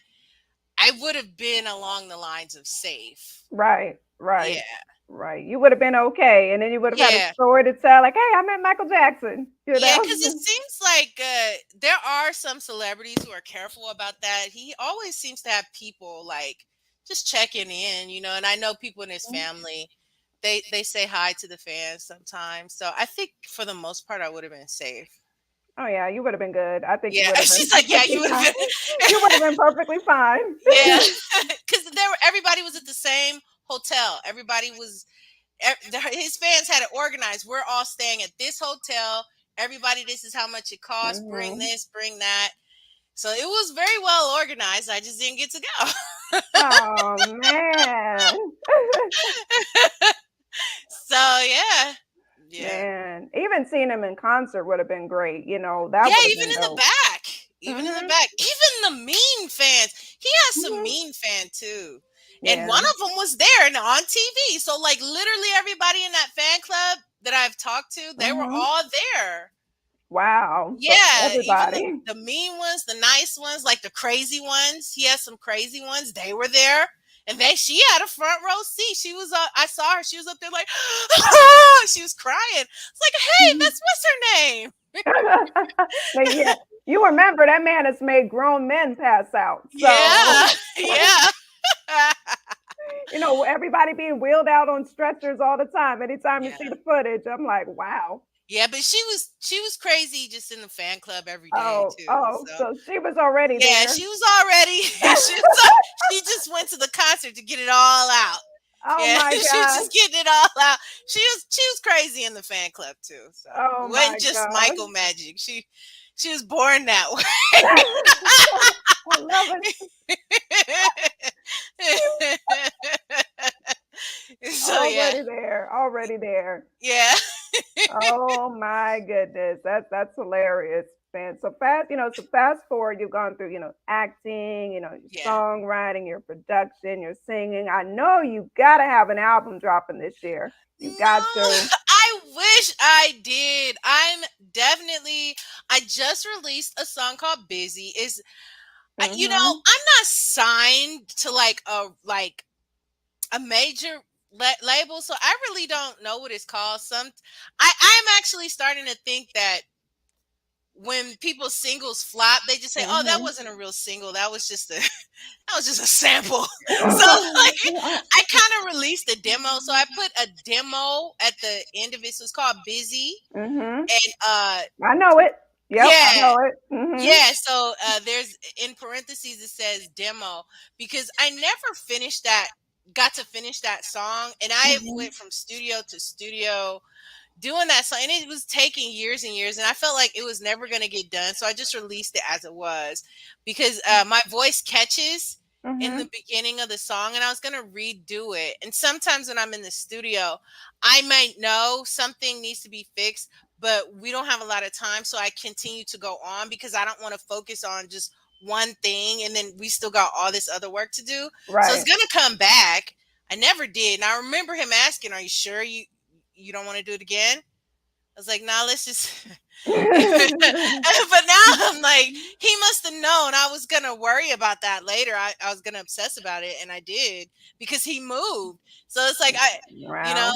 I would have been along the lines of safe. Right. Yeah. Right. Right. You would have been okay, and then you would have had a Yeah. story to tell, like, "Hey, I met Michael Jackson." You Yeah, because it know. seems like there are some celebrities who are careful about that. He always seems to have people like just checking in, and I know people in his family, they say hi to the fans sometimes. So I think for the most part, I would have been safe. Oh yeah, you would have been good. I think you Yeah, would have been she's like, yeah, you perfectly would have fine. been. You would have been perfectly fine. Yeah, because everybody was at the same hotel. Everybody was his fans had it organized. We're all staying at this hotel. Everybody, this is how much it costs. Bring Mhm. this, bring that. So it was very well organized. I just didn't get to go. Oh man. So yeah, yeah. Man, even seeing him in concert would have been great. That Yeah, would have even been in the dope. back. Even in the Mhm. back. Even the mean fans. He has some Mhm. mean fan too. And Yeah. one of them was there and on TV. So like literally everybody in that fan club that I've talked to, they were Mhm. all there. Wow. So Yeah, even the, everybody. the mean ones, the nice ones, like the crazy ones. He has some crazy ones. They were there. And she had a front row seat. She was I saw her. She was up there like she was crying. It's like, hey, Mhm. that's what's her name? Now, yeah, you remember that man has made grown men pass out. So Yeah, yeah. everybody being wheeled out on stretchers all the time. Anytime you Yeah. see the footage, I'm like, wow. Yeah, but she was crazy just in the fan club every day Oh, too. oh, So so she was already yeah, there. she was already she just went to the concert to get it all out. Oh Yeah, my she was gosh. just getting it all out. She was crazy in the fan club too. So Oh it my wasn't just gosh. Michael Magic. She was born that way. I love it. So yeah. Already there. Already there. Yeah. Oh my goodness. That's hilarious, man. So fast forward, you've gone through, acting, your Yeah. songwriting, your production, your singing. I know you gotta have an album dropping this year. You got No, to. I wish I did. I just released a song called Busy. Mm-hmm. I'm not signed to like a major label, so I really don't know what it's called. I'm actually starting to think that when people's singles flop, they just say, "Oh, that Mm-hmm. wasn't a real single. That was just a that was just a sample." So like I kind of released a demo. So I put a demo at the end of it. So it's called Busy. Mm-hmm. And I know it. Yep, I yeah, know it. Mm-hmm. yeah. So there's in parentheses it says demo because I never got to finish that song, and I Mm-hmm. went from studio to studio doing that song, and it was taking years and years, and I felt like it was never going to get done, so I just released it as it was because my voice catches in Mm-hmm. the beginning of the song, and I was going to redo it. And sometimes when I'm in the studio, I might know something needs to be fixed, but we don't have a lot of time, so I continue to go on because I don't want to focus on just one thing, and then we still got all this other work to do. So it's Right. going to come back. I never did, and I remember him asking, "Are you sure you don't want to do it again?" I was like, "Nah, let's just." But now I'm like, he must have known I was gonna worry about that later. I was gonna obsess about it, and I did because he moved. So it's like you know, Wow.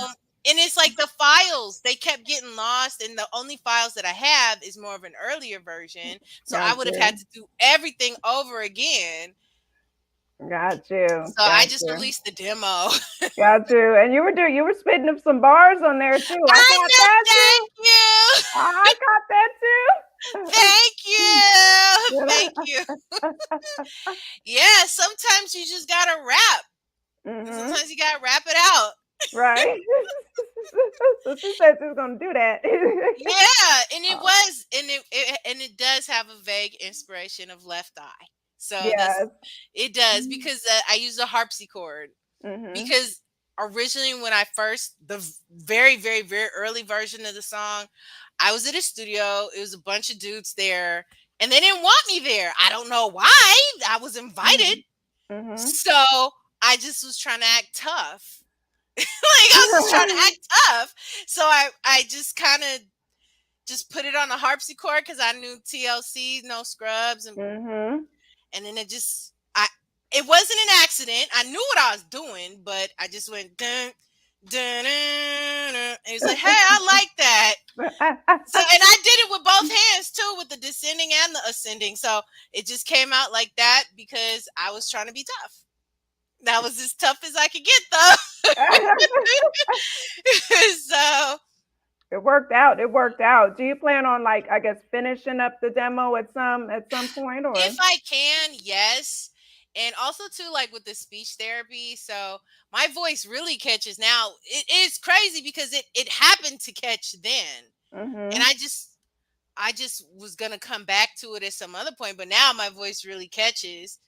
and it's like the files they kept getting lost, and the only files that I have is more of an earlier version. So I Got would have had you. to do everything over again. Got you. So I Got just you. released the demo. Got you. And you were spitting up some bars on there too. I I got know, that thank too. you. I got that too. you. Yeah, sometimes you just gotta rap. Mm-hmm. Sometimes you gotta rap it out. Right. So she said she was gonna do that. Yeah, and it Oh, was, and it does have a vague inspiration of Left Eye. So that's yes. it does because I use a harpsichord Mm-hmm. because originally when I first very very very early version of the song, I was at a studio. It was a bunch of dudes there, and they didn't want me there. I don't know why. I was invited, Mm-hmm. so I just was trying to act tough. Like I was just trying to act tough. So I just kind of just put it on the harpsichord because I knew TLC, no scrubs, Mm-hmm. and then it wasn't an accident. I knew what I was doing, but I just went dun dun dun, dun. And he was like, "Hey, I like that." So and I did it with both hands too, with the descending and the ascending. So it just came out like that because I was trying to be tough. That was as tough as I could get though. So It worked out. It worked out. Do you plan on, like, I guess, finishing up the demo at some point, or? if I can, yes. And also too, like with the speech therapy, so my voice really catches now. It is crazy because it happened to catch then. And Mm-hmm. I just was gonna come back to it at some other point, but now my voice really catches.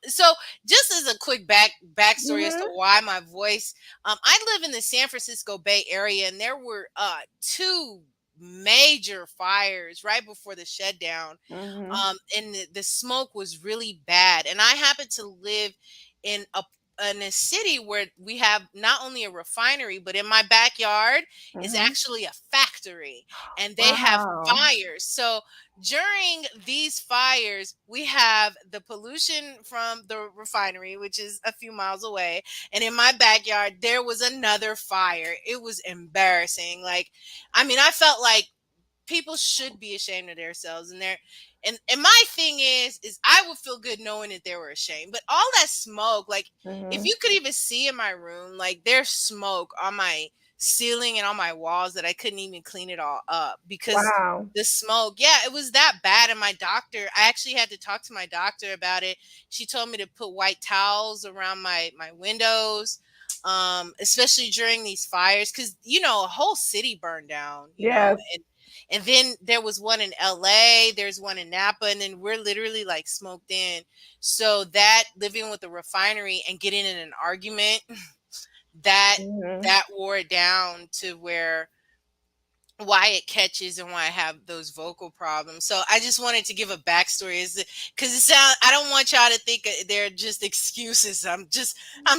So just as a quick backstory as to Mm-hmm. why my voice, I live in the San Francisco Bay Area, and there were two major fires right before the shutdown, Mm-hmm. and the smoke was really bad. And I happen to live in a city where we have not only a refinery, but in my backyard is Mm-hmm. actually a factory, and they have Wow. fires. So during these fires, we have the pollution from the refinery, which is a few miles away, and in my backyard there was another fire. It was embarrassing. Like, I mean, I felt like people should be ashamed of themselves, and and my thing is I would feel good knowing that they were ashamed. But all that smoke, like, if Mm-hmm. you could even see in my room, like there's smoke on my ceiling and on my walls that I couldn't even clean it all up because Wow. the smoke, yeah, it was that bad. And my doctor, I actually had to talk to my doctor about it. She told me to put white towels around my windows, especially during these fires, because a whole city burned down, Yes. and then there was one in LA, there's one in Napa, and then we're literally like smoked in. So that living with the refinery and getting in an argument, that Mm-hmm. that wore it down to where why it catches and why I have those vocal problems. So I just wanted to give a backstory, is because I don't want y'all to think they're just excuses. I'm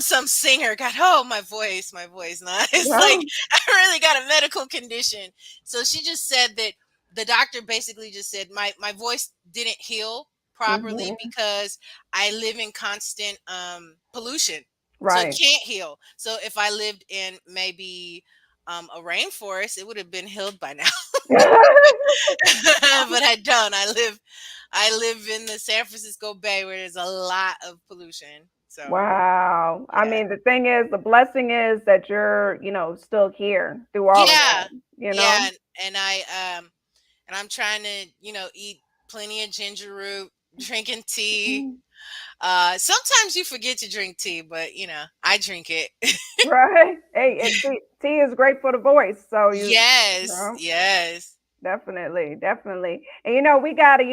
some singer. God, oh, my voice. Nah, it's like Wow. I really got a medical condition. So she just said that the doctor basically just said my voice didn't heal properly Mm-hmm. because I live in constant pollution. So it Right. can't heal. So if I lived in maybe a rainforest, it would have been healed by now. But I don't. I live in the San Francisco Bay where there's a lot of pollution. So Wow. I yeah. mean, the thing is, the blessing is that you're, still here through all of Yeah. that, you know? Yeah. And I'm trying to, eat plenty of ginger root, drinking tea. Mhm. Sometimes you forget to drink tea, but I drink it. Right. Hey, tea is great for the voice. So you Yes. know, Yes. definitely, definitely. And we gotta,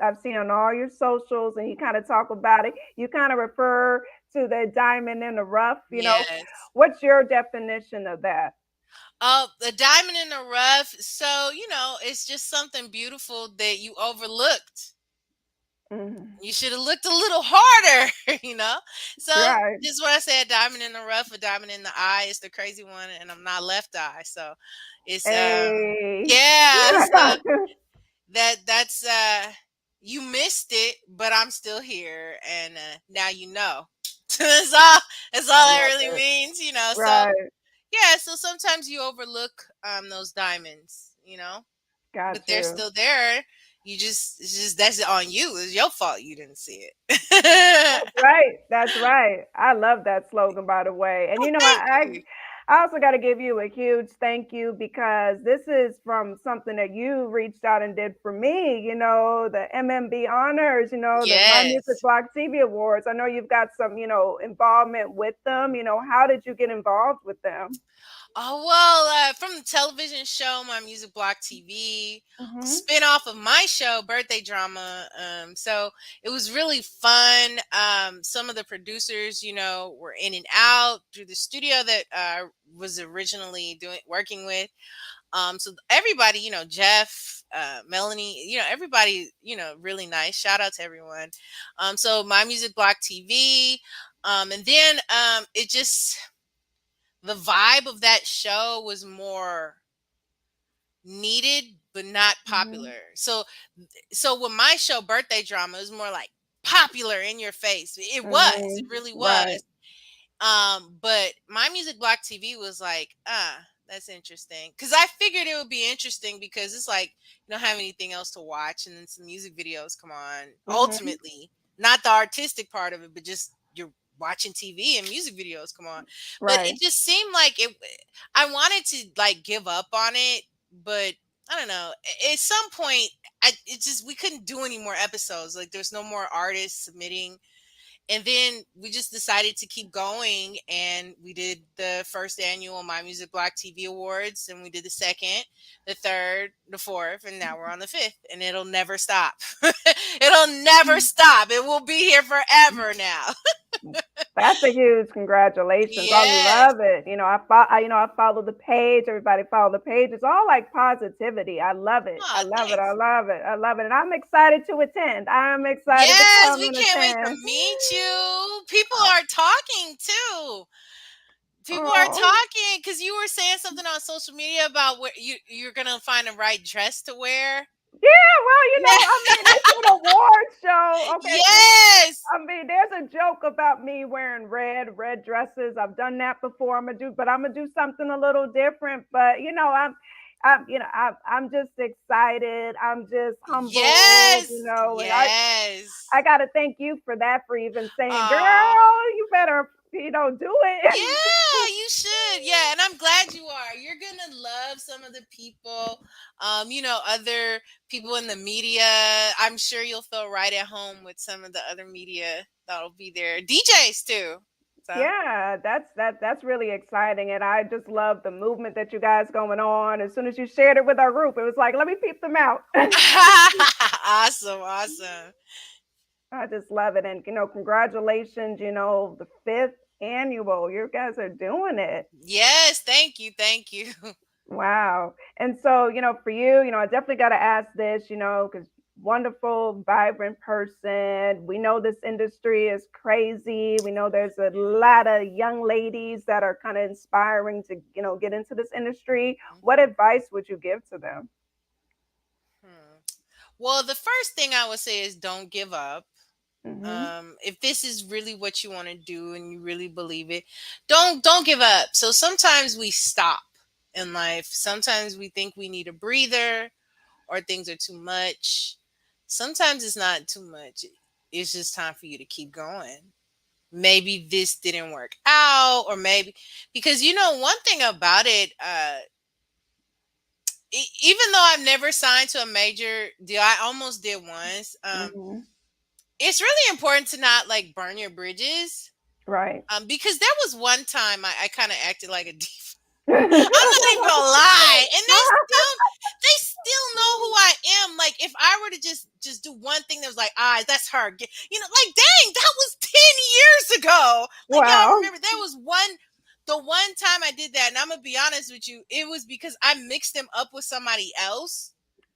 I've seen on all your socials and you kind of talk about it. You kind of refer to the diamond in the rough, Yes. What's your definition of that? Oh, the diamond in the rough. So, it's just something beautiful that you overlooked. Mhm. You should have looked a little harder, So, Right. this is what I said: diamond in the rough, a diamond in the eye. It's the crazy one, and I'm not left eye. So, it's Hey. yeah. So that's you missed it, but I'm still here, and now you know. that's all. That's all I that love really it. means. So Right. yeah, so sometimes you overlook those diamonds, but Got they're you. still there. It's just that's on you. It's your fault you didn't see it. That's right. That's right. I love that slogan, by the way. And Oh, thank you. I also got to give you a huge thank you because this is from something that you reached out and did for me, the MMB honors, the My Music Yes. Block TV Awards. I know you've got some, involvement with them. How did you get involved with them? Oh well, from the television show, My Music Block TV, a Hmm. spin-off of my show, Birthday Drama. So it was really fun. Some of the producers, were in and out through the studio that was originally doing working with. So everybody, Jeff, Melanie, everybody, really nice. Shout out to everyone. So My Music Block TV, and then it just the vibe of that show was more needed but not Hmm. popular. So with my show Birthday Drama, it was more like popular in your face. It Hmm. really Right. was. But My Music Block TV was like, that's interesting. Cause I figured it would be interesting because it's like you don't have anything else to watch and then some music videos come on. Hmm. Ultimately, not the artistic part of it, but just you're watching TV and music videos come on. But Right. it just seemed like I wanted to like give up on it, but I don't know. At some point, we couldn't do any more episodes. Like there's no more artists submitting, and then we just decided to keep going, and we did the first annual My Music Block TV Awards, and we did the second, the third, the fourth, and now we're on the fifth, and it'll never stop. It'll never stop. It will be here forever now. That's a huge congratulations. I Yes. love it. I follow the page. Everybody follow the page. It's all like positivity. I love it. I Oh, love it. I thanks. love it. I love it. And I'm excited to attend. I'm excited to Yes, come we and can't wait to attend. meet you. People are talking too. People are Oh. talking because you were saying something on social media about where you're gonna find the right dress to wear. Yeah, well, Yeah. it's an award show. Okay. Yes. There's a joke about me wearing red dresses. I've done that before. I'm gonna do something a little different. But I'm just excited. I'm just humbled, Yes. and I Yes. gotta thank you for that, for even saying, Uh girl, you better, do it. yeah, you should. Yeah, and I'm glad you are. You're gonna love some of the people. Other people in the media. I'm sure you'll feel right at home with some of the other media that'll be there. DJs too. So Yeah, that's really exciting, and I just love the movement that you guys going on. As soon as you shared it with our group, it was like, let me peep them out. awesome, awesome. I just love it, and congratulations. The fifth annual. You guys are doing it. Yes, thank you, thank you. Wow. And so, for you, I definitely got to ask this, because wonderful, vibrant person. We know this industry is crazy. We know there's a lot of young ladies that are kind of inspiring to, get into this industry. What Mhm. advice would you give to them? Hmm. Well, the first thing I would say is don't give up. Hmm. If this is really what you want to do and you really believe it, don't give up. So sometimes we stop in life. Sometimes we think we need a breather or things are too much. Sometimes it's not too much. It's just time for you to keep going. Maybe this didn't work out, or maybe because one thing about it, even though I've never signed to a major deal, I almost did once. Hmm. It's really important to not like burn your bridges. Right. Because there was one time I kind of acted like a diva. I'm not even gonna lie, and they still know who I am. Like if I were to just do one thing that was like, that's her. Like dang, that was 10 years ago. Like y'all Wow. remember there was the one time I did that, and I'm gonna be honest with you, it was because I mixed them up with somebody else.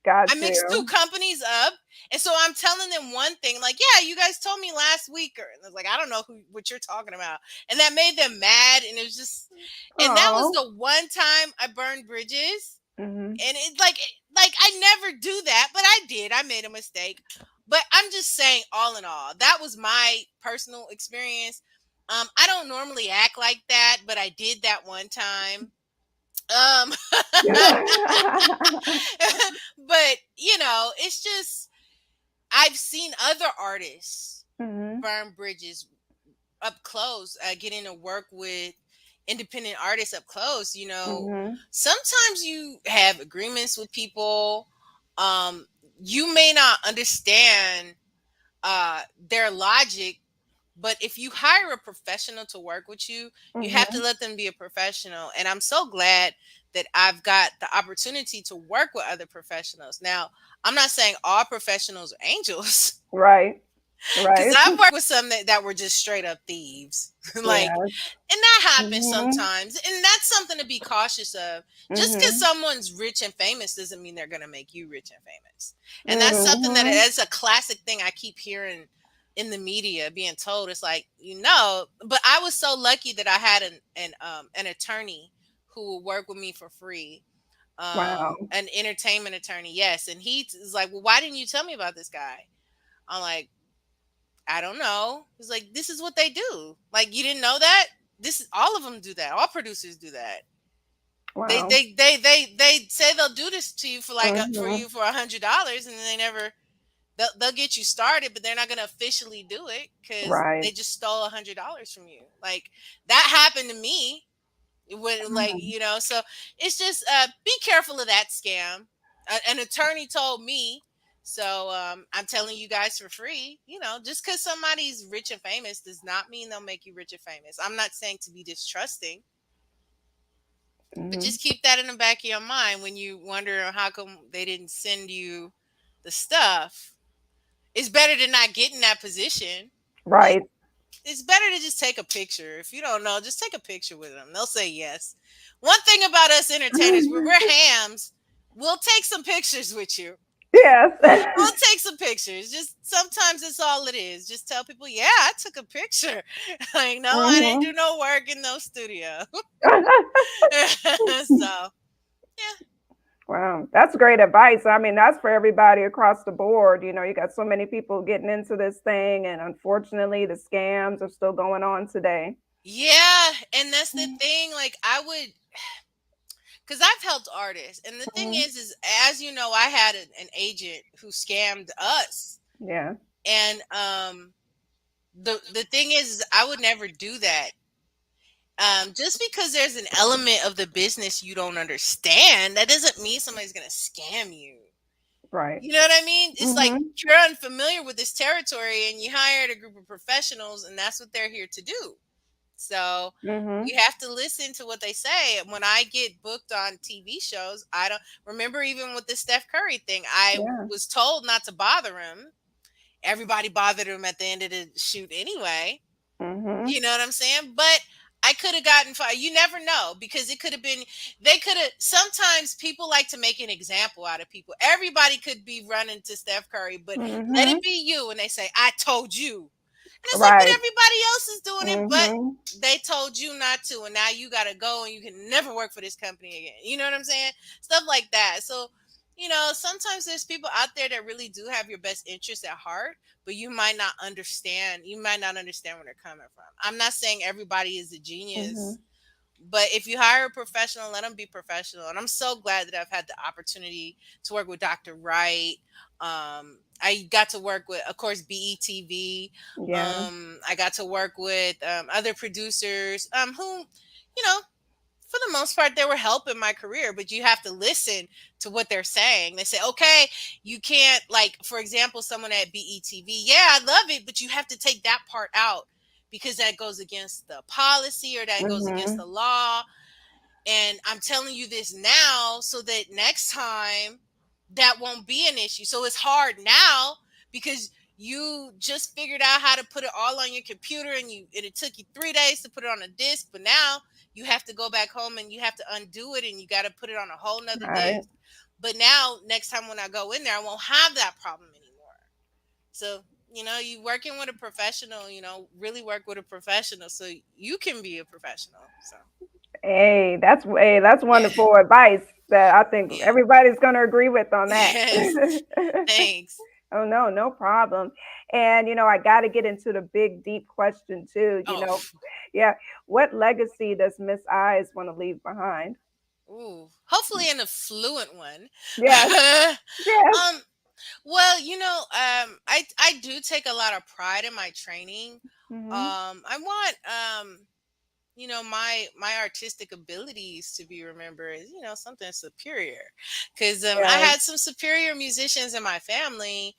I Got mixed two you. companies up, and so I'm telling them one thing, like, "Yeah, you guys told me last week," or and I was like, "I don't know what you're talking about," and that made them mad, and it was just, and that was Oh. the one time I burned bridges, Hmm. and like I never do that, but I did. I made a mistake, but I'm just saying, all in all, that was my personal experience. I don't normally act like that, but I did that one time. Um, but it's just I've seen other artists Hmm. burn bridges up close, getting to work with independent artists up close, Mm-hmm. sometimes you have agreements with people. Um, you may not understand their logic, but if you hire a professional to work with you, you have to Mm-hmm. let them be a professional. And I'm so glad that I've got the opportunity to work with other professionals. Now, I'm not saying all professionals are angels. Right. Because Right. I've worked with some that were just straight up thieves. Like, Yeah. and that happens Mm-hmm. sometimes. And that's something to be cautious of. Just because Mm-hmm. someone's rich and famous doesn't mean they're going to make you rich and famous. And that's something Mm-hmm. that's a classic thing I keep hearing in the media being told. It's like, but I was so lucky that I had an attorney who would work with me for free. Wow. An entertainment attorney, yes. And he is like, well, why didn't you tell me about this guy? I'm like, I don't know. He's like, this is what they do. Like, you didn't know that? This is all of them do that. All producers do that. They Wow. they they they they say they'll do this to you for for Mm-hmm. you for $100, and then they never they'll get you started, but they're not gonna officially do it because Right. they just stole $100 from you. Like that happened to me when Mm. so it's just be careful of that scam. An attorney told me, so I'm telling you guys for free. Just because somebody's rich and famous does not mean they'll make you rich and famous. I'm not saying to be distrusting, but Mm-hmm. just keep that in the back of your mind when you wonder how come they didn't send you the stuff. It's better to not get in that position. Like, Right. it's better to just take a picture. If you don't know, just take a picture with them. They'll say yes. One thing about us entertainers, we're hams. We'll take some pictures with you. Yes. We'll take some pictures. Just sometimes it's all it is. Just tell people, yeah, I took a picture. Like, no, I didn't Mm-hmm. do no work in no studio. So, yeah. Wow, that's great advice. I mean, that's for everybody across the board. You got so many people getting into this thing, and unfortunately, the scams are still going on today. Yeah. And that's the thing. Like, I would, because I've helped artists. And the thing Mhm. is, as you know, I had an agent who scammed us. Yeah. And the thing is I would never do that. Just because there's an element of the business you don't understand, that doesn't mean somebody's gonna scam you. Right. You know what I mean? It's like Mhm. you're unfamiliar with this territory and you hired a group of professionals and that's what they're here to do. So Mhm. you have to listen to what they say. When I get booked on TV shows, I don't remember, even with the Steph Curry thing, I Yeah. was told not to bother him. Everybody bothered him at the end of the shoot anyway. Mhm. You know what I'm saying? But I could have gotten fired. You never know, because it could have been, they could have, sometimes people like to make an example out of people. Everybody could be running to Steph Curry, but let Mhm. it be you. And they say, I told you. And it's like, but Right. everybody else is doing it, but Mhm. they told you not to. And now you got to go and you can never work for this company again. You know what I'm saying? Stuff like that. So, sometimes there's people out there that really do have your best interest at heart, but you might not understand. You might not understand where they're coming from. I'm not saying everybody is a genius, Mhm. but if you hire a professional, let them be professional. And I'm so glad that I've had the opportunity to work with Dr. Wright. I got to work with, of course, BETV. Yeah. I got to work with other producers who, you know, for the most part, they were helping my career, but you have to listen to what they're saying. They say, okay, you can't, like, for example, someone at BETV, yeah, I love it, but you have to take that part out because that goes against the policy or that goes against the Mhm. law. And I'm telling you this now so that next time that won't be an issue. So it's hard now because you just figured out how to put it all on your computer and it took you 3 days to put it on a disk, but now you have to go back home and you have to undo it and you got to put it on a whole nother Right. disk. But now next time when I go in there, I won't have that problem anymore. So, you working with a professional, really work with a professional so you can be a professional. So Hey, that's yeah. wonderful advice that I think Yeah. everybody's going to agree with on that. Yes. Thanks. Oh no, no problem. And I got to get into the big deep question too. Oh, Yeah, what legacy does Miss Eyes want to leave behind? ooh. Hopefully an affluent one. Yes, yes. um. Well, I do take a lot of pride in my training. Mhm. I want my artistic abilities to be remembered is, something superior. Because I Yes. had some superior musicians in my family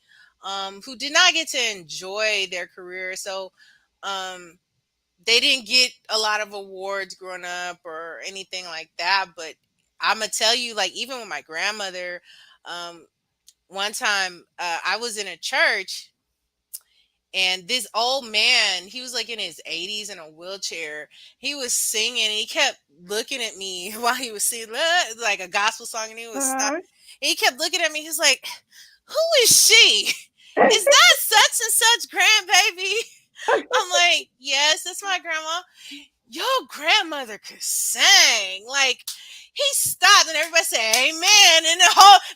who did not get to enjoy their career. So um, they didn't get a lot of awards growing up or anything like that. But I'm going to tell you, like, even with my grandmother, um, one time I was in a church, and this old man, he was like in his 80s in a wheelchair. He was singing and he kept looking at me while he was singing like a gospel song, and he was stop. Uh-huh. And he kept looking at me. He's like, "Who is she? Is that such and such grandbaby?" I'm like, "Yes, that's my grandma." Your grandmother could sing. Like, he stopped and everybody said amen, and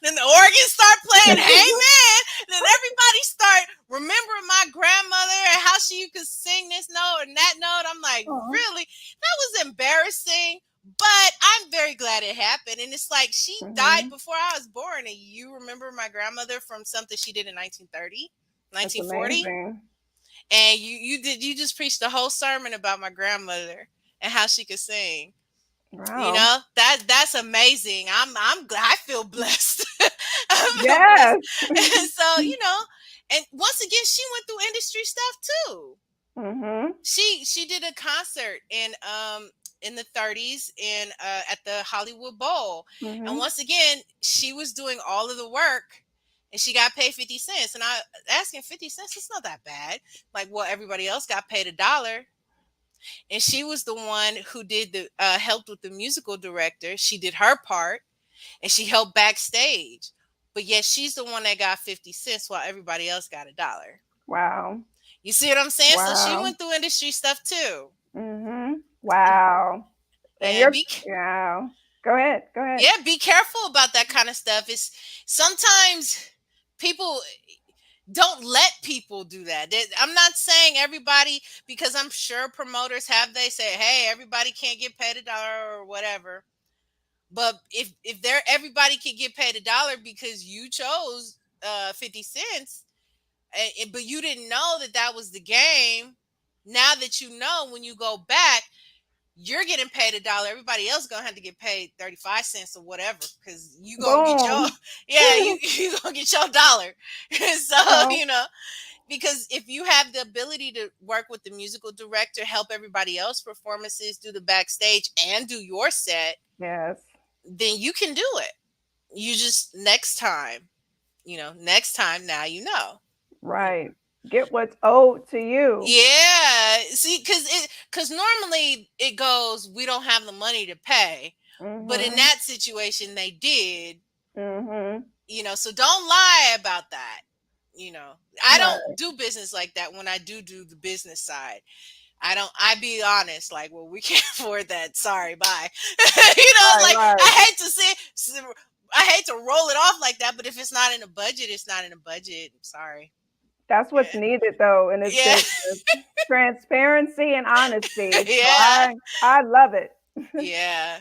then the organ start playing amen, and then everybody start remembering my grandmother and how she could sing this note and that note. I'm like, Oh. really? That was embarrassing, but I'm very glad it happened. And it's like, she died before I was born, and you remember my grandmother from something she did in 1930, That's 1940. amazing. And you just preached the whole sermon about my grandmother and how she could sing. Wow. That's amazing. I'm glad. I feel blessed. I feel blessed. Yes. And so, and once again, she went through industry stuff too. Mm-hmm. She did a concert in the 30s in at the Hollywood Bowl. And Mm-hmm. once again, she was doing all of the work, and she got paid 50 cents. And I asking 50 cents, it's not that bad. Like, well, everybody else got paid $1. And she was the one who did the helped with the musical director. She did her part, and she helped backstage. But yet she's the one that got 50 cents while everybody else got $1. Wow. You see what I'm saying? So she Wow. went through industry stuff too. Mm-hmm. Wow. And And you're, yeah. Go ahead. Go ahead. be careful about that kind of stuff. It's sometimes people don't let people do that. I'm not saying everybody, because I'm sure promoters have, they say, hey, everybody can't get paid $1 or whatever. But if everybody could get paid $1 because you chose 50 cents, but you didn't know that was the game. Now that you know, when you go back, you're getting paid $1. Everybody else gonna have to get paid 35 cents or whatever, because you gonna get your Boom. you gonna get your dollar. So Oh, because if you have the ability to work with the musical director, help everybody else performances, do the backstage, and do your set, yes. then you can do it. You just next time now Right. Get what's owed to you. Yeah, see, because normally it goes, we don't have the money to pay, but in Mm-hmm. that situation they did. Mm-hmm. So don't lie about that. I don't Right. do business like that. When I do the business side, I be honest, like, well, we can't afford that, sorry, bye. Right. Like, Right. I hate to roll it off like that, but if it's not in a budget, it's not in a budget. I'm sorry. That's what's needed though in this Yeah. business. Transparency and honesty. So Yeah. I love it. Yeah.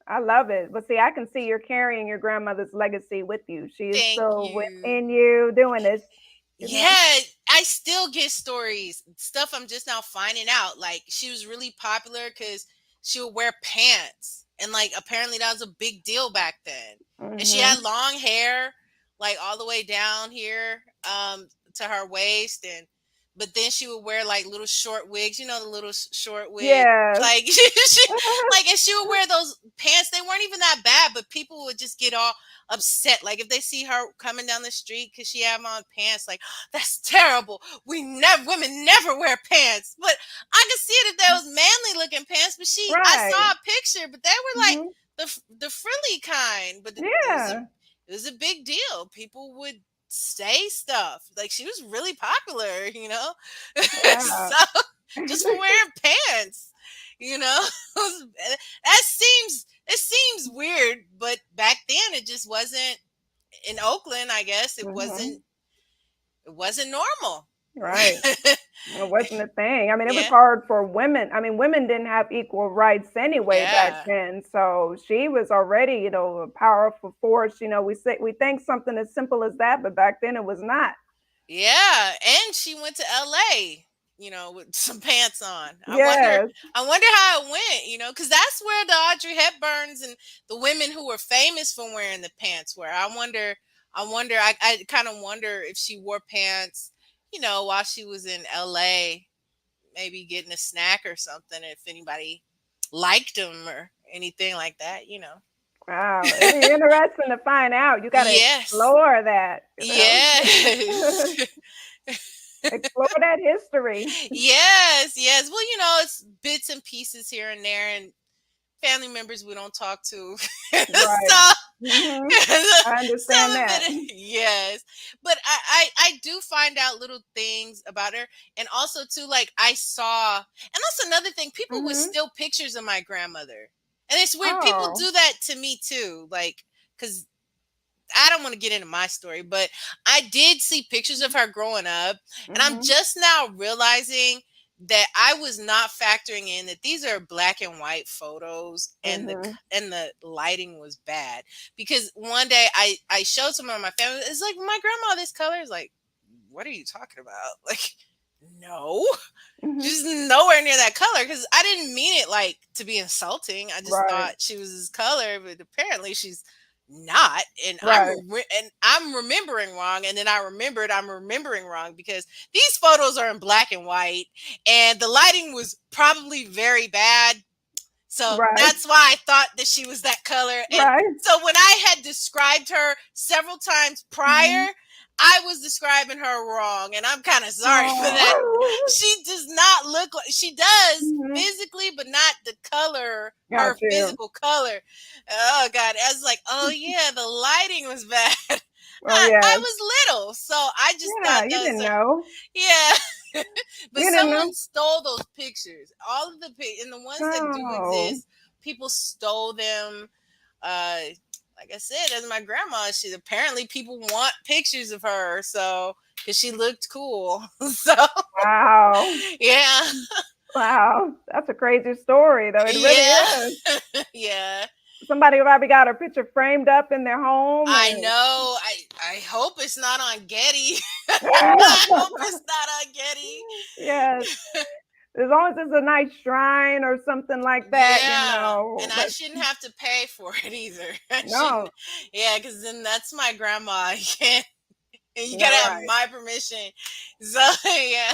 I love it. But see, I can see you're carrying your grandmother's legacy with you. She is Thank still you. within you doing this, you know? Yeah, I still get stories, stuff I'm just now finding out. Like, she was really popular because she would wear pants. And, like, apparently that was a big deal back then. And she Mm-hmm. had long hair, like, all the way down here to her waist. But then she would wear, like, little short wigs, the little short wig. Yes. Like, and she would wear those pants. They weren't even that bad, but people would just get all upset. Like, if they see her coming down the street because she had on pants, like, that's terrible. Women never wear pants. But I could see it if there was manly looking pants. But I Right. saw a picture, but they were like Mm-hmm. the frilly kind. But Yeah. it was a big deal. People would say stuff like she was really popular. Yeah. So just for wearing pants, it seems weird, but back then it just wasn't. In Oakland, I guess Mm-hmm. it wasn't normal. Right. It wasn't a thing. I mean, it was Yeah. hard for women. I mean, women didn't have equal rights anyway back Yeah. then. So she was already, a powerful force. We think something as simple as that, but back then it was not. Yeah, and she went to LA. with some pants on. Yes. I wonder how it went, because that's where the Audrey Hepburns and the women who were famous for wearing the pants were. I kind of wonder if she wore pants, while she was in LA, maybe getting a snack or something, if anybody liked them or anything like that. Wow. It'd be interesting to find out. You got to Yes. explore that. Yes. Explore that history. Yes. Well, it's bits and pieces here and there, and family members we don't talk to. Right. So, Hmm. I some understand of that. it, yes. But I do find out little things about her, and also too, like I saw, and that's another thing. People would Hmm. steal pictures of my grandmother, and it's weird. People Oh. do that to me too, like because I don't want to get into my story, but I did see pictures of her growing up, and I'm Hmm. just now realizing that I was not factoring in that these are black and white photos, and Hmm. the lighting was bad. Because one day I showed someone in my family, it's like, my grandma this color is like, what are you talking about? Like, no, Hmm. she's nowhere near that color, because I didn't mean it like to be insulting. I just Right. thought she was this color, but apparently she's not. And Right. I'm remembering wrong, and then I remembered I'm remembering wrong, because these photos are in black and white, and the lighting was probably very bad, so Right. that's why I thought that she was that color. And Right. so when I had described her several times Hmm. prior, I was describing her wrong. And I'm kind of sorry for that. Oh. She does not look like she does Hmm. physically, but not the color, Got her you. physical color. Oh God. I was like, oh yeah, the lighting was bad. Oh, I yes. was little, so I just Yeah, thought you that was didn't know. yeah. But You didn't know. someone stole those pictures. All of the and the ones that do Oh. exist, people stole them. Uh, like I said, as my grandma, she apparently people want pictures of her, so because she looked cool. So Wow. yeah, Wow. That's a crazy story, though. It really yeah, is. yeah. Somebody probably got her picture framed up in their home I and know. I hope it's not on Getty. I hope it's not on Getty. yes. As long as it's a nice shrine or something like that, Yeah, and I But shouldn't have to pay for it either. I shouldn't. no, Yeah, because then that's my grandma. You can't. You no, gotta have right. my permission. So yeah,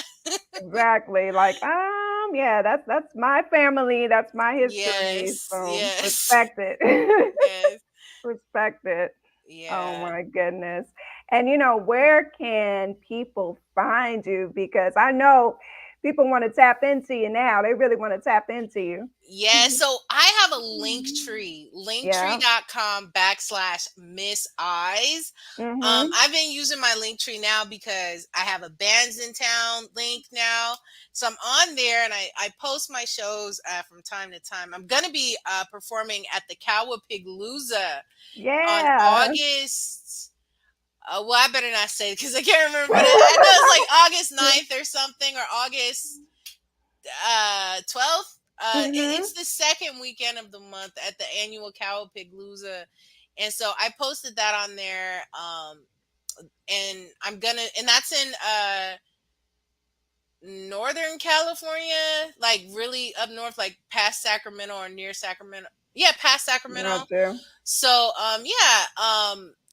Exactly. Like, yeah, that's my family, that's my history. yes, So yes, respect it. yes, Respect it. Oh yeah. my goodness. And where can people find you? Because I know people want to tap into you now. They really want to tap into you. Yeah, so I have a link tree, Yeah. linktree.com/Miss Eyes. Mhm. I've been using my link tree now because I have a bands in town link now. So I'm on there, and I post my shows from time to time. I'm going to be performing at the Cowapigloozaa on Yeah. August. Well, I better not say it because I can't remember. But I know it's like August 9th or something, or August 12th. Mhm. It's the second weekend of the month at the annual Cowapigloozaa, and so I posted that on there. And and that's in Northern California, like really up north, like past Sacramento or near Sacramento. Yeah, past Sacramento. Gotcha. So yeah,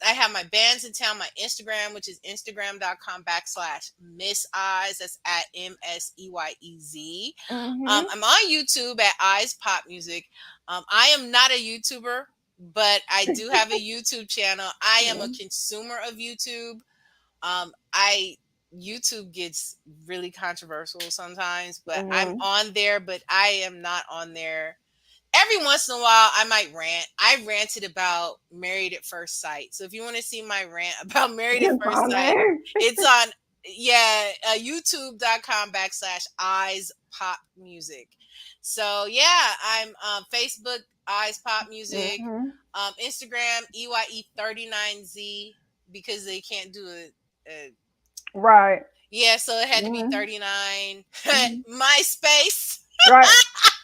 I have my bands in town, my Instagram, which is instagram.com/Miss Eyes. That's at MSEYEZ. Mhm. I'm on YouTube at Eyes Pop Music. I am not a YouTuber, but I do have a YouTube channel. I am a consumer of YouTube. I YouTube gets really controversial sometimes, but I'm Mhm. on there, but I am not on there. Every once in a while, I might rant. I ranted about Married at First Sight. So if you want to see my rant about Married at It's First on Sight, there. it's on, yeah, youtube.com/Eyes Pop Music. So yeah, I'm Facebook, Eyes Pop Music, Mhm. Instagram, EYE39Z, because they can't do a Right. yeah, so it had to be Mhm. 39. Mhm. MySpace. Right.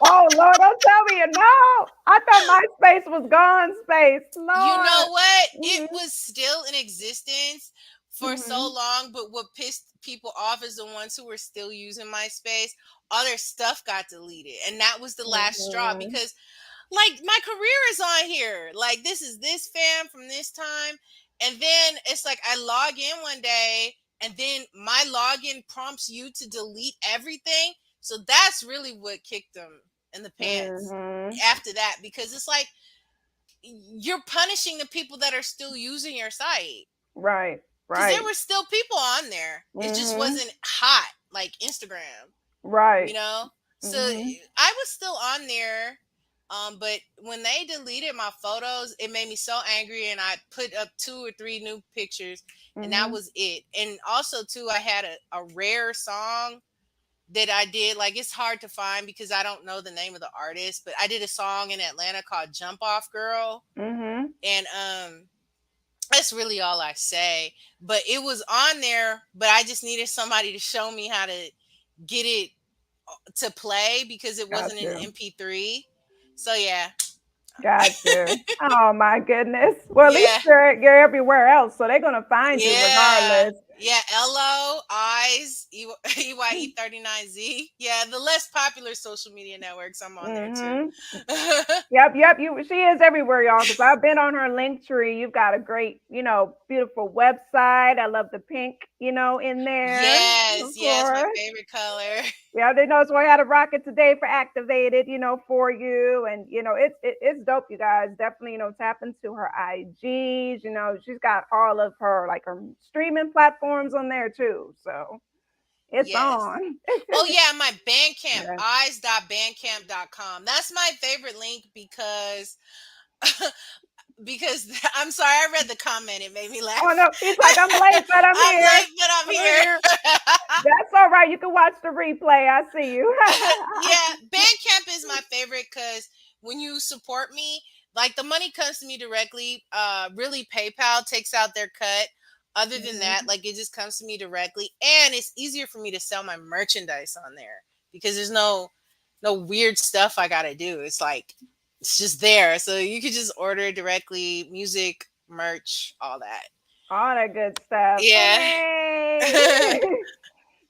Oh Lord, don't tell me you know. I thought MySpace was gone space. You Lord. know what? It Mhm. was still in existence for so Mhm. long, but what pissed people off is the ones who were still using MySpace. All their stuff got deleted, and that was the last straw Mhm. because, like, my career is on here. Like, this is this fam from this time, and then it's like I log in one day, and then my login prompts you to delete everything. So that's really what kicked them in the pants Mhm. after that, because it's like you're punishing the people that are still using your site, Right. because there Right. were still people on there. It just Mhm. wasn't hot like Instagram, you Right. know. So Mhm. I was still on there, but when they deleted my photos, it made me so angry, and I put up 2 or 3 new pictures, and that Mhm. was it. And also too, I had a rare song that I did. Like, it's hard to find because I don't know the name of the artist, but I did a song in Atlanta called Jump Off Girl. Mhm. And that's really all I say. But it was on there, but I just needed somebody to show me how to get it to play because it Got wasn't in you. MP3. So yeah. Got you. Oh my goodness. Well, at least Yeah. you're everywhere else, so they're gonna find you Yeah. regardless. Yeah, LO Eyes EYE39Z. Yeah, the less popular social media networks I'm on there too. Mhm. Yep, yep. She is everywhere, y'all. Because I've been on her link tree. You've got a great, beautiful website. I love the pink, in there, Yes, of yes, my course. favorite color. Yeah, they know. So I had a rocket today for activated, for you, and it's dope, you guys. Definitely, tap into her IGs. She's got all of her like her streaming platforms on there too. So it's Yes. on. Oh yeah, my Bandcamp, Yeah. eyes.bandcamp.com. That's my favorite link because because I'm sorry, I read the comment. It made me Oh laugh. no, he's like, I'm late, but I'm I'm here. late, but I'm I'm here. here. That's all right. You can watch the replay. I see you. Yeah, Bandcamp is my favorite because when you support me, like the money comes to me directly. Really, PayPal takes out their cut. Other than that, Mhm. like it just comes to me directly, and it's easier for me to sell my merchandise on there because there's no weird stuff I gotta do. It's like it's just there, so you could just order it directly. Music, merch, all that. All that good stuff. Yeah. Hey.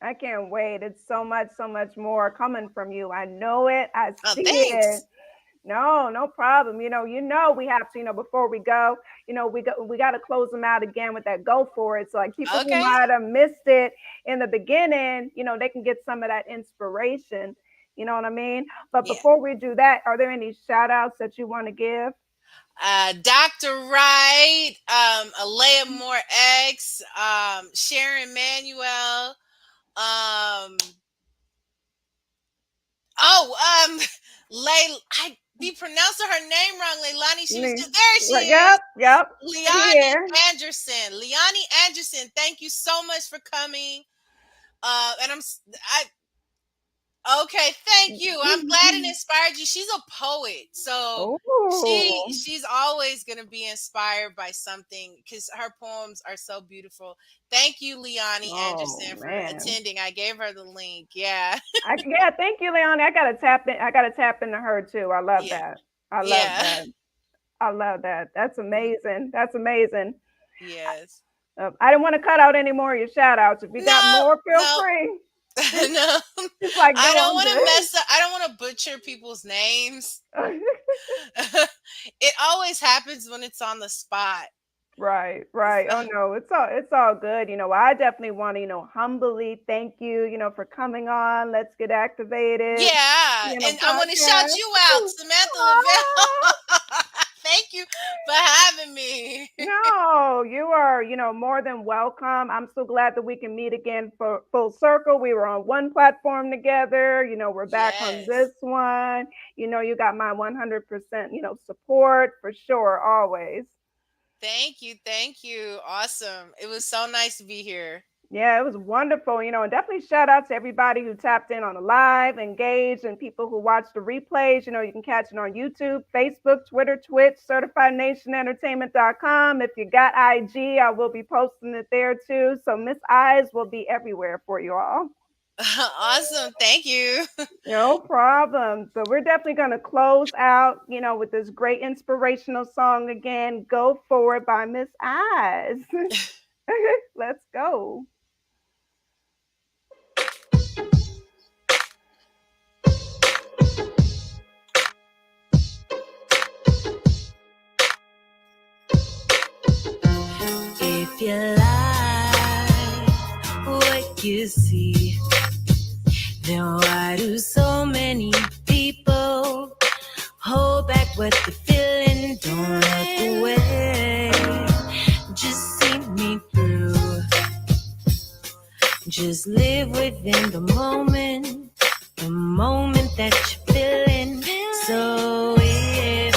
I can't wait. It's so much more coming from you. I know it. I Oh, see it. thanks. No, no problem. We have to, before we go, we got to close them out again with that go for it. So like people who Okay. might have missed it in the beginning, they can get some of that inspiration. You know what I mean? But Yeah. before we do that, are there any shout outs that you want to give? Dr. Wright, Alea Moore X, Sharon Manuel, um, oh, I be pronouncing her name wrong, Leilani. She was Me. just there. She is. Yep, yep. Here. Liani Anderson. Liani Anderson, thank you so much for coming. And I Okay, thank you. I'm glad it inspired you. She's a poet, so Oh, she's always going to be inspired by something because her poems are so beautiful. Thank you, Liani oh Anderson, for man. attending. I gave her the link. Yeah, Yeah, thank you, Leonie. I gotta tap in. I gotta tap into her too. I love yeah, that. I love yeah. that. I love that. That's Mhm. amazing. That's amazing. Yes. I didn't want to cut out any more of your shout outs. If you got No, more, feel no, free. It's, no. it's like, I no, don't I'm want to good. mess up. I don't want to butcher people's names. It always happens when it's on the spot. Right, right. Oh no, it's all good. I definitely want to, humbly thank you, for coming on. Let's get activated, Yeah, and I want to shout podcast. you out, Samantha Aw. Lavelle. Thank you for having me. No, you are, more than welcome. I'm so glad that we can meet again for full circle. We were on one platform together. We're back on this Yes. one. You got my 100%, support for sure, always. Thank you. Thank you. Awesome. It was so nice to be here. Yeah, it was wonderful, and definitely shout out to everybody who tapped in on the live, engaged, and people who watched the replays. You can catch it on YouTube, Facebook, Twitter, Twitch, CertifiedNationEntertainment.com. If you got IG, I will be posting it there too. So Miss Eyes will be everywhere for you all. Awesome. Thank you. No problem. So we're definitely going to close out, with this great inspirational song again, Go Forward by Miss Eyes. Let's go. If you like what you see, then why do so many people hold back what they're feeling? Don't look away, just see me through. Just live within the moment that you're feeling. So if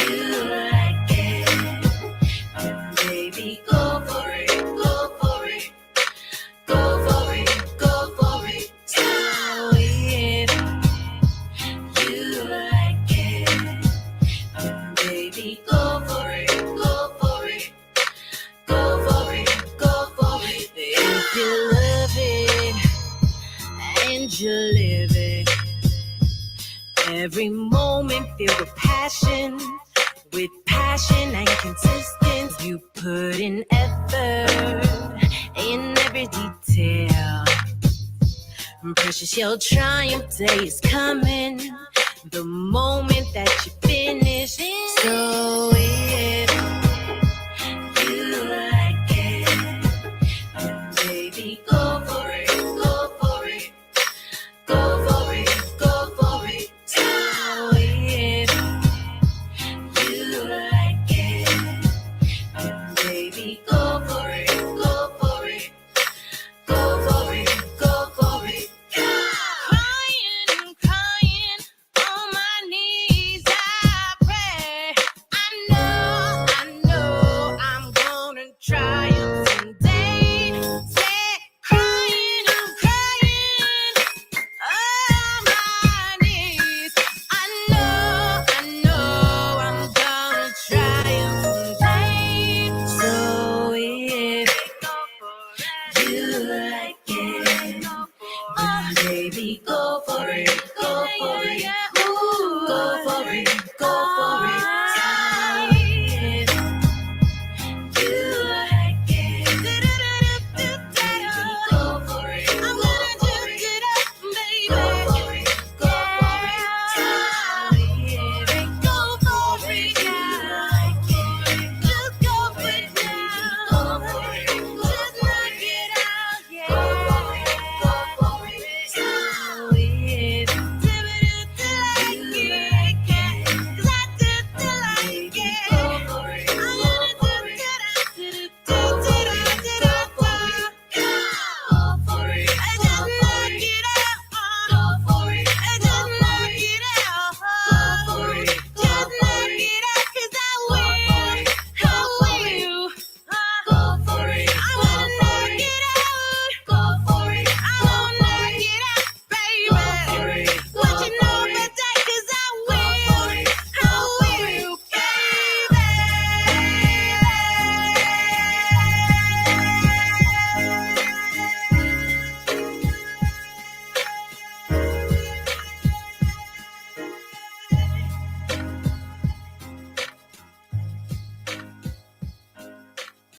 you like it, then baby, go for it, go for it, go for it, go for it. So if you like it, then baby, go for it, go for it, go for it, go for it. If you love it and you live it, every moment filled with passion and consistency. You put in effort in every detail. Precious, your triumph day is coming. The moment that you finish. So